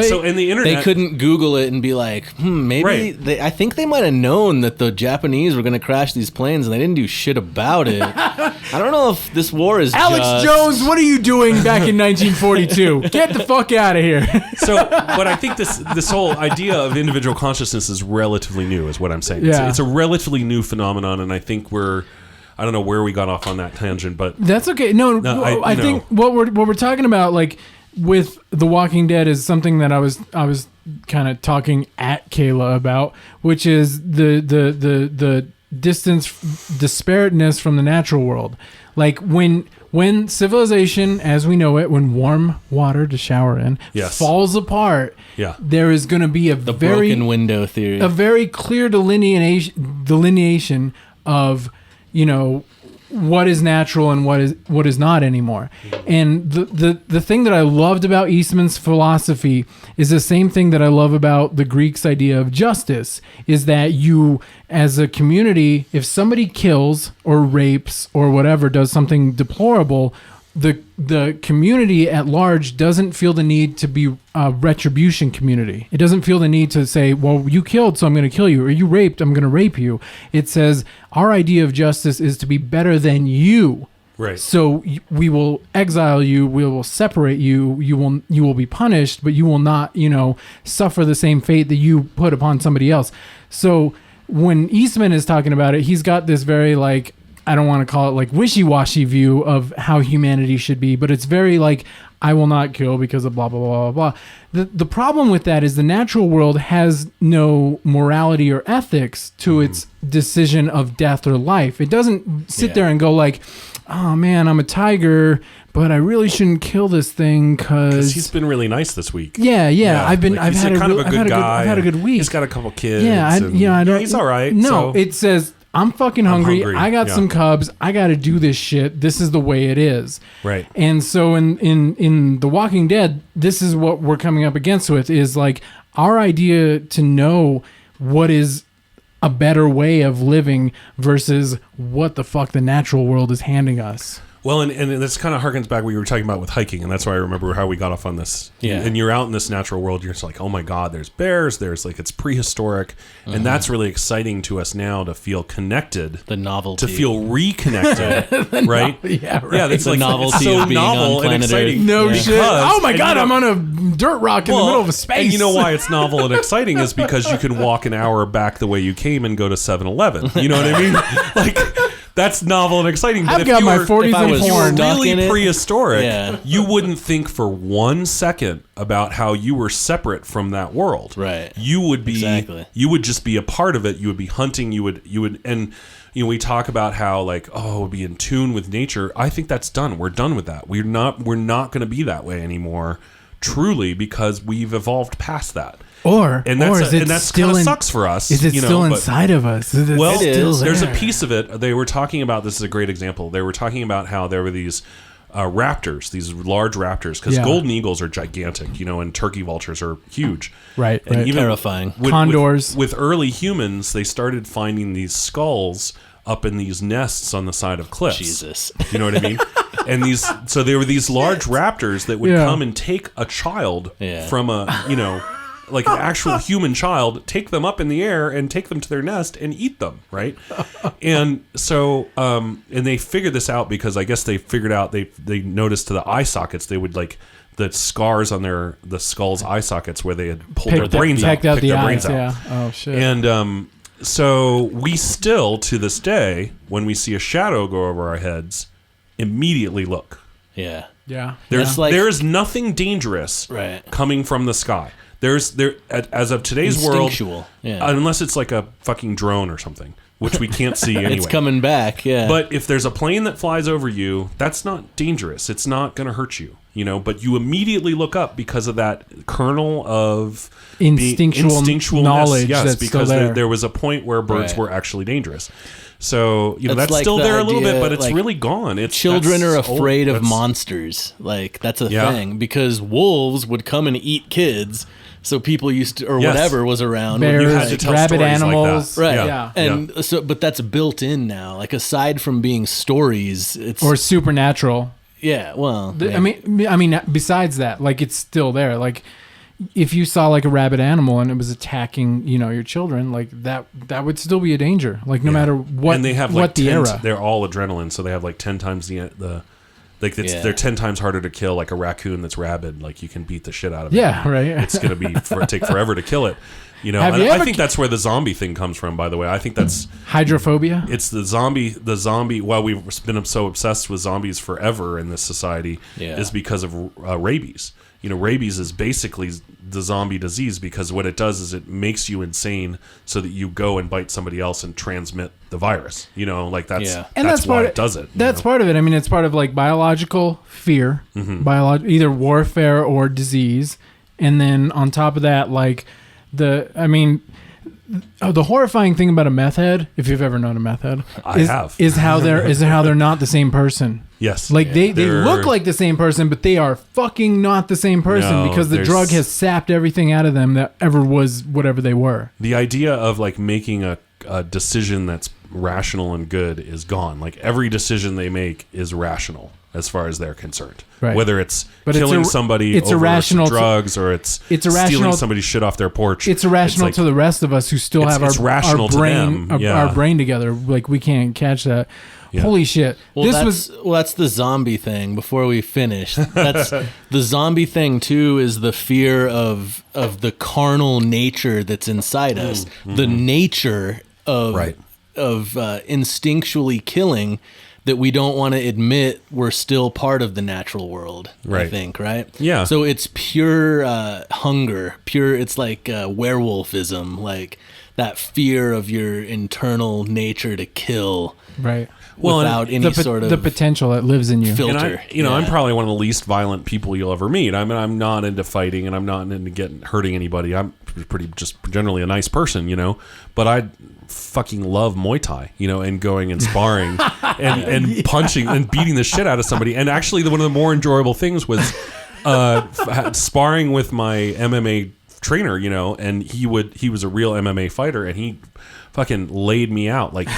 so in the internet, they couldn't Google it and be like, maybe I think they might have known that the Japanese were going to crash these planes, and they didn't do shit about it. I don't know if this war is Alex Jones. What are you doing back in 1942? Get the fuck out of here. But I think this whole idea of individual consciousness is relatively new, is what I'm saying. Yeah. It's a relatively new phenomenon, and I think I don't know where we got off on that tangent, but that's okay. No, I think what we're talking about, like with The Walking Dead, is something that I was kind of talking at Kayla about, which is the disparateness from the natural world. Like when civilization, as we know it, when warm water to shower in falls apart, there is going to be the broken window theory, a very clear delineation of what is natural and what is not anymore. And the thing that I loved about Eastman's philosophy is the same thing that I love about the Greeks' idea of justice, is that you, as a community, if somebody kills or rapes or whatever, does something deplorable, the community at large doesn't feel the need to be a retribution community. It doesn't feel the need to say, well, you killed, so I'm going to kill you, or you raped, I'm going to rape you. It says our idea of justice is to be better than you. Right. So we will exile you, we will separate you, you will be punished, but you will not, suffer the same fate that you put upon somebody else. So when Eastman is talking about it, he's got this very I don't want to call it like wishy-washy view of how humanity should be, but it's very like, I will not kill because of blah, blah, blah, blah, blah. The problem with that is the natural world has no morality or ethics to its decision of death or life. It doesn't sit there and go like, oh man, I'm a tiger, but I really shouldn't kill this thing because he's been really nice this week. Yeah. I've had a good week. He's got a couple kids. He's all right. No, it says, I'm fucking hungry. I got some cubs. I got to do this shit. This is the way it is. Right. And so in The Walking Dead, this is what we're coming up against with, is like our idea to know what is a better way of living versus what the fuck the natural world is handing us. Well, and this kind of harkens back what you were talking about with hiking, and that's why I remember how we got off on this. Yeah. And you're out in this natural world, you're just like, oh my God, there's bears, there's it's prehistoric, and that's really exciting to us now to feel connected. The novelty. To feel reconnected, right? Yeah, right. Yeah, that's the novelty it's so of being novel on and exciting. Earth. No shit. Oh my God, I'm on a dirt rock in the middle of a space. And you know why it's novel and exciting is because you can walk an hour back the way you came and go to 7-Eleven. You know what I mean? That's novel and exciting. But I've got my 40s and porn. Really prehistoric, you wouldn't think for 1 second about how you were separate from that world. Right. You would be you would just be a part of it. You would be hunting, you would and we talk about how be in tune with nature. I think that's done. We're done with that. We're not going to be that way anymore, truly, because we've evolved past that. That's kind of sucks for us. Is it still inside of us? Well, there's a there? piece of it. They were talking about, this is a great example. They were talking about how there were these raptors, these large raptors, because golden eagles are gigantic, and turkey vultures are huge. Right. And even terrifying. Condors. With early humans, they started finding these skulls up in these nests on the side of cliffs. Jesus. You know what I mean? And so there were these large raptors that would come and take a child from like an actual human child, take them up in the air and take them to their nest and eat them, right? And so, and they figured this out because I guess they figured out, they noticed to the eye sockets, they would the scars on the skull's eye sockets where they had pulled their brains out. Picked their brains out. Yeah. Oh, shit. And so we still, to this day, when we see a shadow go over our heads, immediately look. Yeah. Yeah. There's nothing dangerous coming from the sky. As of today's world, unless it's like a fucking drone or something, which we can't see anyway. It's coming back, yeah. But if there's a plane that flies over you, that's not dangerous. It's not going to hurt you, but you immediately look up because of that kernel of instinctual knowledge. Yes, that's because still there was a point where birds were actually dangerous. So, that's still there a little bit, but it's really gone. Children are afraid of monsters. That's a thing. Because wolves would come and eat kids. So people used to, or whatever was around. Bears, you had to tell rabid stories animals. like that. Right. Yeah. And so, but that's built in now. Like aside from being stories, it's Or supernatural. yeah. Well, I mean, besides that, like it's still there. Like if you saw like a rabid animal and it was attacking, your children, like that would still be a danger. Like no matter what, and they have what like the era. They're all adrenaline, so they have like 10 times the they're 10 times harder to kill. Like a raccoon that's rabid, like you can beat the shit out of it. Yeah, right. It's gonna be take forever to kill it. I think that's where the zombie thing comes from. By the way, I think that's hydrophobia. It's the zombie. Well, we've been so obsessed with zombies forever in this society is because of rabies. Rabies is basically the zombie disease because what it does is it makes you insane so that you go and bite somebody else and transmit the virus. That's why it does it. That's part of it. I mean, it's part of like biological fear, either warfare or disease, and then on top of that, like the horrifying thing about a meth head, if you've ever known a meth head, is how they're not the same person. Yes. Like they look like the same person, but they are fucking not the same person because the drug has sapped everything out of them that ever was whatever they were. The idea of like making a decision that's rational and good is gone. Like every decision they make is rational as far as they're concerned. Right. Whether it's killing somebody over some drugs or it's stealing somebody's shit off their porch. It's irrational to the rest of us who still have our brain together. Like we can't catch that. Yeah. Holy shit. Well, that's the zombie thing before we finish. That's the zombie thing too is the fear of the carnal nature that's inside us. Mm-hmm. The nature of instinctually killing that we don't want to admit we're still part of the natural world, I think, right? Yeah. So it's pure hunger, it's like werewolfism, like that fear of your internal nature to kill. Right. Without any sort of the potential that lives in you. Filter. And I'm probably one of the least violent people you'll ever meet. I mean, I'm not into fighting and I'm not into hurting anybody. I'm pretty just generally a nice person, but I fucking love Muay Thai, and going and sparring and punching and beating the shit out of somebody. And actually one of the more enjoyable things was sparring with my MMA trainer, and he was a real MMA fighter and he fucking laid me out. Like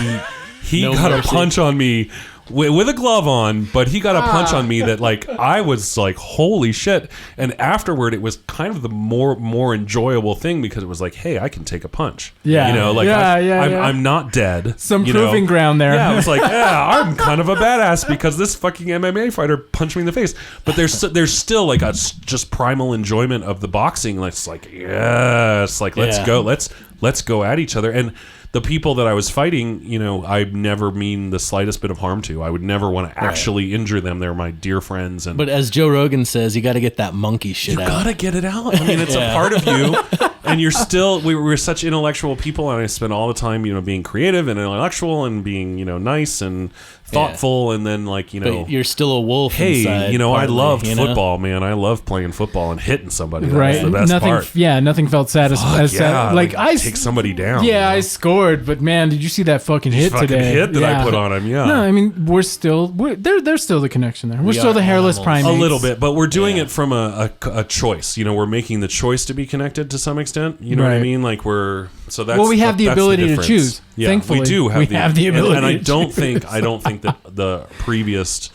he got a punch on me with a glove on, but he got a punch on me that like I was like, holy shit. And afterward it was kind of the more enjoyable thing because it was like, hey, I can take a punch. Yeah. I'm not dead. Some proving ground there. Yeah, I was like, yeah, I'm kind of a badass because this fucking MMA fighter punched me in the face. But there's still like a just primal enjoyment of the boxing. It's like, yes, like let's go at each other. And the people that I was fighting, I never mean the slightest bit of harm to. I would never want to actually injure them. They're my dear friends. But as Joe Rogan says, you got to get that monkey shit out. You got to get it out. I mean, it's a part of you. And you're still, we're such intellectual people, and I spend all the time, being creative and intellectual and being, nice and thoughtful, and then but you're still a wolf inside, partly, I loved football, man. I love playing football and hitting somebody. Right. That's the best part. Yeah, nothing felt satisfying. Like I take somebody down. Yeah, I scored, but man, did you see that fucking hit today? Hit that I put on him. Yeah. No, I mean there's still the connection there. We're still the hairless primates. A little bit, but we're doing it from a choice. We're making the choice to be connected to some extent. You know what I mean? Like we have the ability to choose. Yeah, thankfully, we do have the ability. And I don't think that the previous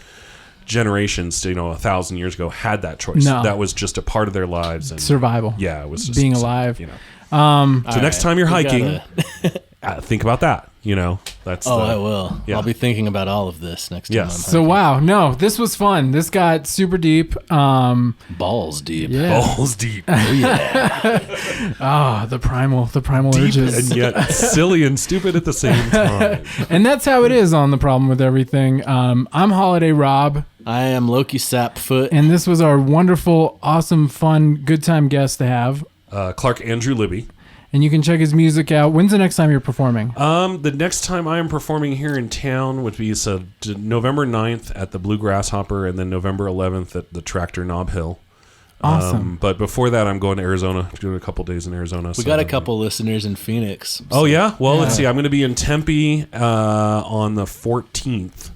generations, 1,000 years ago, had that choice. No. That was just a part of their lives and survival. Yeah, it was just, being alive. So next time you're hiking, think about that. That's. I will. Yeah. I'll be thinking about all of this next time. Yes. So wow, no, this was fun. This got super deep. Balls deep. Yeah. Balls deep. Oh yeah. The primal deep urges, and yet silly and stupid at the same time. And that's how it is on The Problem with Everything. I'm Holiday Rob. I am Loki Sapfoot, and this was our wonderful, awesome, fun, good time guest to have. Clark Andrew Libbey. And you can check his music out. When's the next time you're performing? The next time I am performing here in town would be November 9th at the Blue Grasshopper, and then November 11th at the Tractor Knob Hill. Awesome. But before that, I'm going to Arizona, doing a couple days in Arizona. We got a couple listeners in Phoenix. Oh, yeah? Well, let's see. I'm going to be in Tempe on the 14th.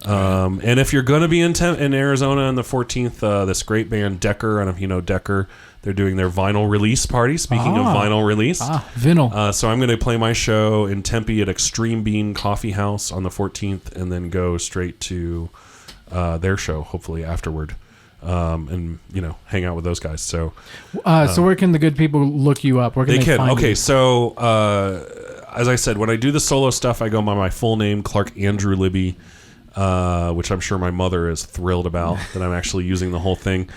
And if you're going to be in Arizona on the 14th, this great band Decker, I don't know if you know Decker, they're doing their vinyl release party. Speaking of vinyl release. Vinyl. So I'm going to play my show in Tempe at Extreme Bean Coffee House on the 14th and then go straight to their show, hopefully afterward. And hang out with those guys. So where can the good people look you up? Where can they find okay, you? So as I said, when I do the solo stuff, I go by my full name, Clark Andrew Libbey, which I'm sure my mother is thrilled about that I'm actually using the whole thing.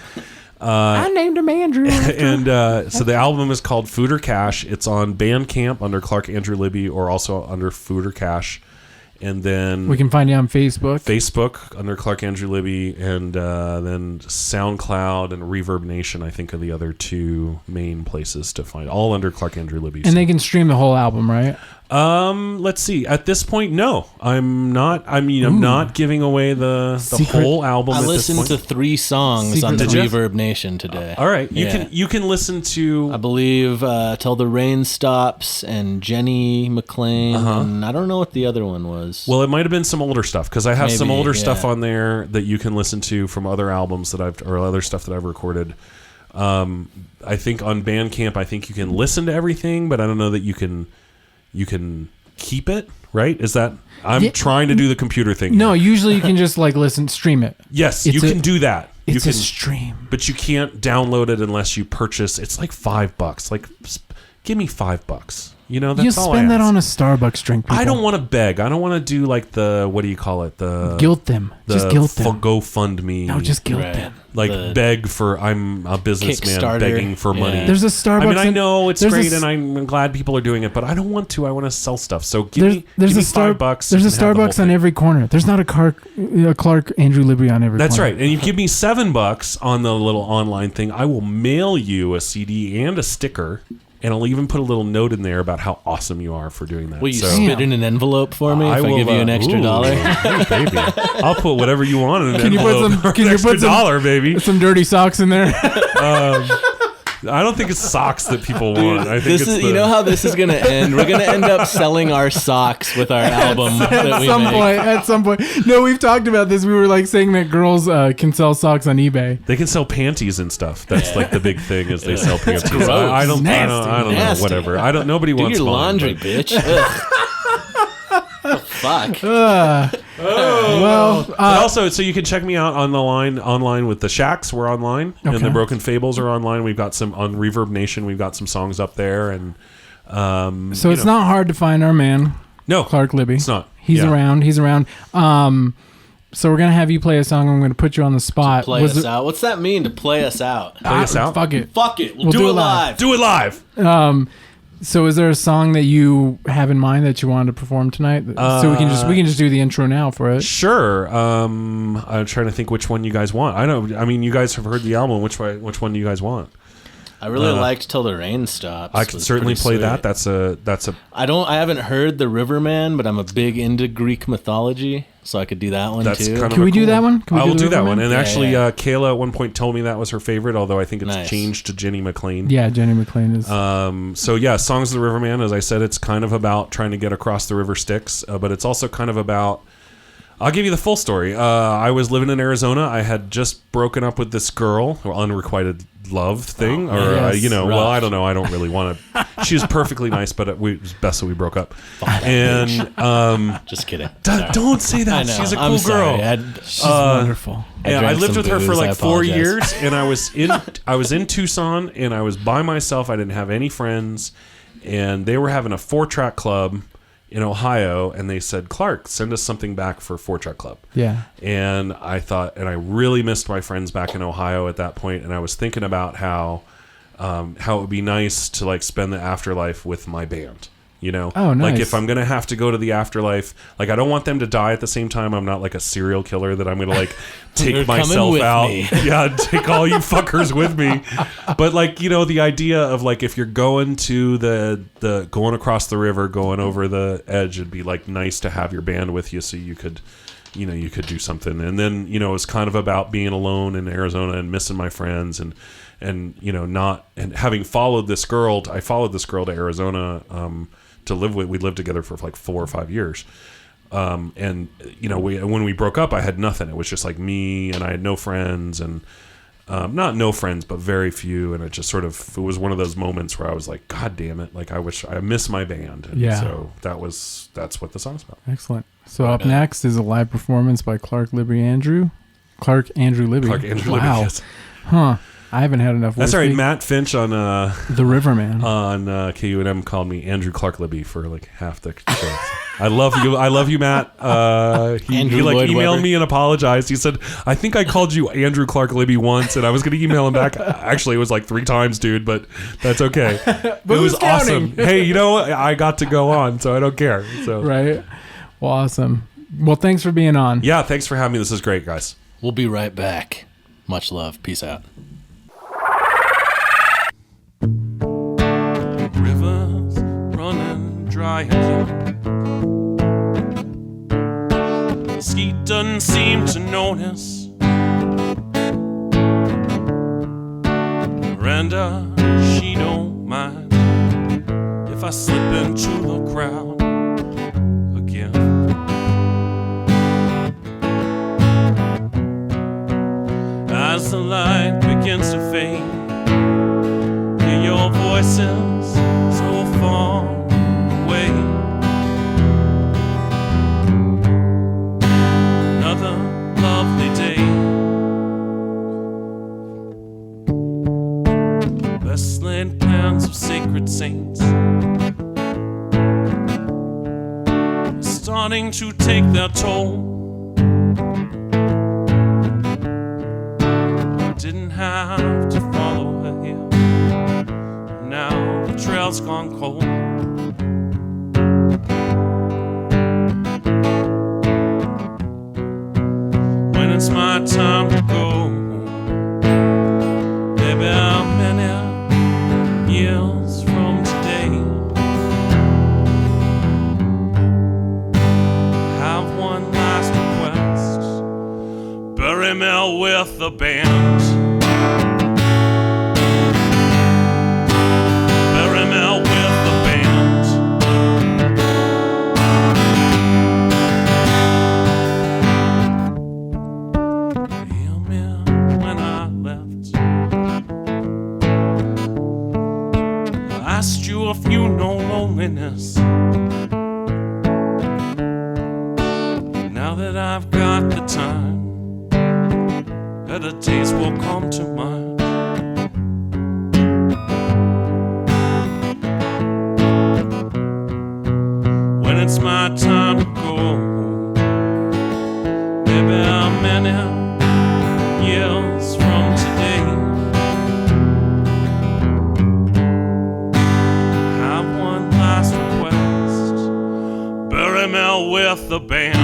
I named him Andrew. And so the album is called Food or Cash. It's on Bandcamp under Clark Andrew Libbey or also under Food or Cash. And then we can find you on Facebook under Clark Andrew Libbey, and then SoundCloud and Reverb Nation, I think, are the other two main places to find, all under Clark Andrew Libbey. And they can stream the whole album, right? Let's see. At this point, no, I'm not. I mean, I'm not giving away the whole album. I listened to 3 songs on the Reverb Nation today. All right, you can listen to. I believe Till the Rain Stops and Jenny McLean. And I don't know what the other one was. Well, it might have been some older stuff because I have some older stuff on there that you can listen to from other albums or other stuff that I've recorded. I think on Bandcamp, I think you can listen to everything, but I don't know that you can keep it, right? Is that I'm trying to do the computer thing? No, usually you can just stream it. Yes, you can do that. It's you can a stream, but you can't download it unless you purchase. It's like $5. Like, give me $5. That's all I spend that ask. on a Starbucks drink. People. I don't want to beg. I don't want to do like the what do you call it? The guilt them. Just guilt them. GoFundMe. No, just guilt them. Like beg for. I'm a businessman begging for money. There's a Starbucks. I mean, I know it's great, and I'm glad people are doing it, but I don't want to. I want to sell stuff. So give me $5. There's a Starbucks on every corner. There's not a Clark Andrew Libbey on every. That's corner. right. And you give me $7 on the little online thing. I will mail you a CD and a sticker. And I'll even put a little note in there about how awesome you are for doing that. Will you spit in an envelope for me if I give you an extra $1? Hey, baby. I'll put whatever you want in an envelope. Can you put some $1, baby? Some dirty socks in there? I don't think it's socks that people want. I think you know how this is going to end? We're going to end up selling our socks with our album that we make. At some point. No, we've talked about this. We were saying that girls can sell socks on eBay. They can sell panties and stuff. That's like the big thing is they sell panties. Gross. I don't know. Whatever. Nobody wants your mine, laundry, bitch. Fuck. Also, so you can check me out online with the Shacks. We're online, and the Broken Fables are online. We've got some on Reverb Nation. We've got some songs up there, and so it's not hard to find our man. No, Clark Libbey. It's not. He's around. So we're gonna have you play a song. I'm gonna put you on the spot. Play us out. What's that mean? To play us out? Play us out. Fuck it. We'll do it live. Do it live. So is there a song that you have in mind that you wanted to perform tonight? So we can just do the intro now for it. Sure. I'm trying to think which one you guys want. I mean, you guys have heard the album. Which one do you guys want? I really liked Till the Rain Stops. I can certainly play that. That's a. I haven't heard the Riverman, but I'm a big into Greek mythology, so I could do that one too. Can we do that one? I will do that one. And actually, Kayla at one point told me that was her favorite, although I think it's changed to Jenny McLean. Yeah, Jenny McLean is. So yeah, Songs of the Riverman. As I said, it's kind of about trying to get across the river Styx, but it's also kind of about. I'll give you the full story. I was living in Arizona. I had just broken up with this girl, or unrequited love thing, well, I don't know. I don't really want to. She was perfectly nice, but it was best that we broke up. And just kidding. Don't say that. She's a cool girl. She's wonderful. And I lived with her for like 4 years, and I was in Tucson, and I was by myself. I didn't have any friends, and they were having a 4-track club in Ohio, and they said, Clark, send us something back for 4-track club. Yeah. And I thought, and I really missed my friends back in Ohio at that point, and I was thinking about how it would be nice to spend the afterlife with my band. Oh, nice. Like if I'm gonna have to go to the afterlife, I don't want them to die at the same time. I'm not like a serial killer that I'm gonna take myself out. Yeah, take all you fuckers with me. But the idea of if you're going to the going across the river, going over the edge, it'd be nice to have your band with you so you could do something. And then it was kind of about being alone in Arizona and missing my friends and having followed this girl. I followed this girl to Arizona. To live with. We lived together for 4 or 5 years. And when we broke up, I had nothing. It was just like me, and I had no friends, and not no friends, but very few. And it just it was one of those moments where I was like, God damn it! Like I miss my band. And so that's what the song's about. Excellent. So up next is a live performance by Clark Andrew Libbey. Clark Andrew Libbey. Yes. Huh. I haven't had enough. That's all right. Matt Finch on The Riverman on KUNM called me Andrew Clark Libbey for like half the show. I love you, Matt. He emailed me and apologized. He said, I think I called you Andrew Clark Libbey once, and I was going to email him back. Actually, it was like 3 times, dude, but that's okay. It was awesome. Hey, I got to go on, so I don't care. So right. Well, awesome. Well, thanks for being on. Yeah, thanks for having me. This is great, guys. We'll be right back. Much love. Peace out. Rivers running dry again. The ski doesn't seem to notice. Miranda, she don't mind if I slip into the crowd again. As the light begins to fade, hear your voices so far away. Another lovely day. Best laid plans of sacred saints are starting to take their toll. Didn't have to follow her here. Now the trail's gone cold. When it's my time to go, maybe many years from today, have one last request: bury me with the band. If you know loneliness, now that I've got the time, better days will come to mind. When it's my time to go, maybe many years from today, with the band.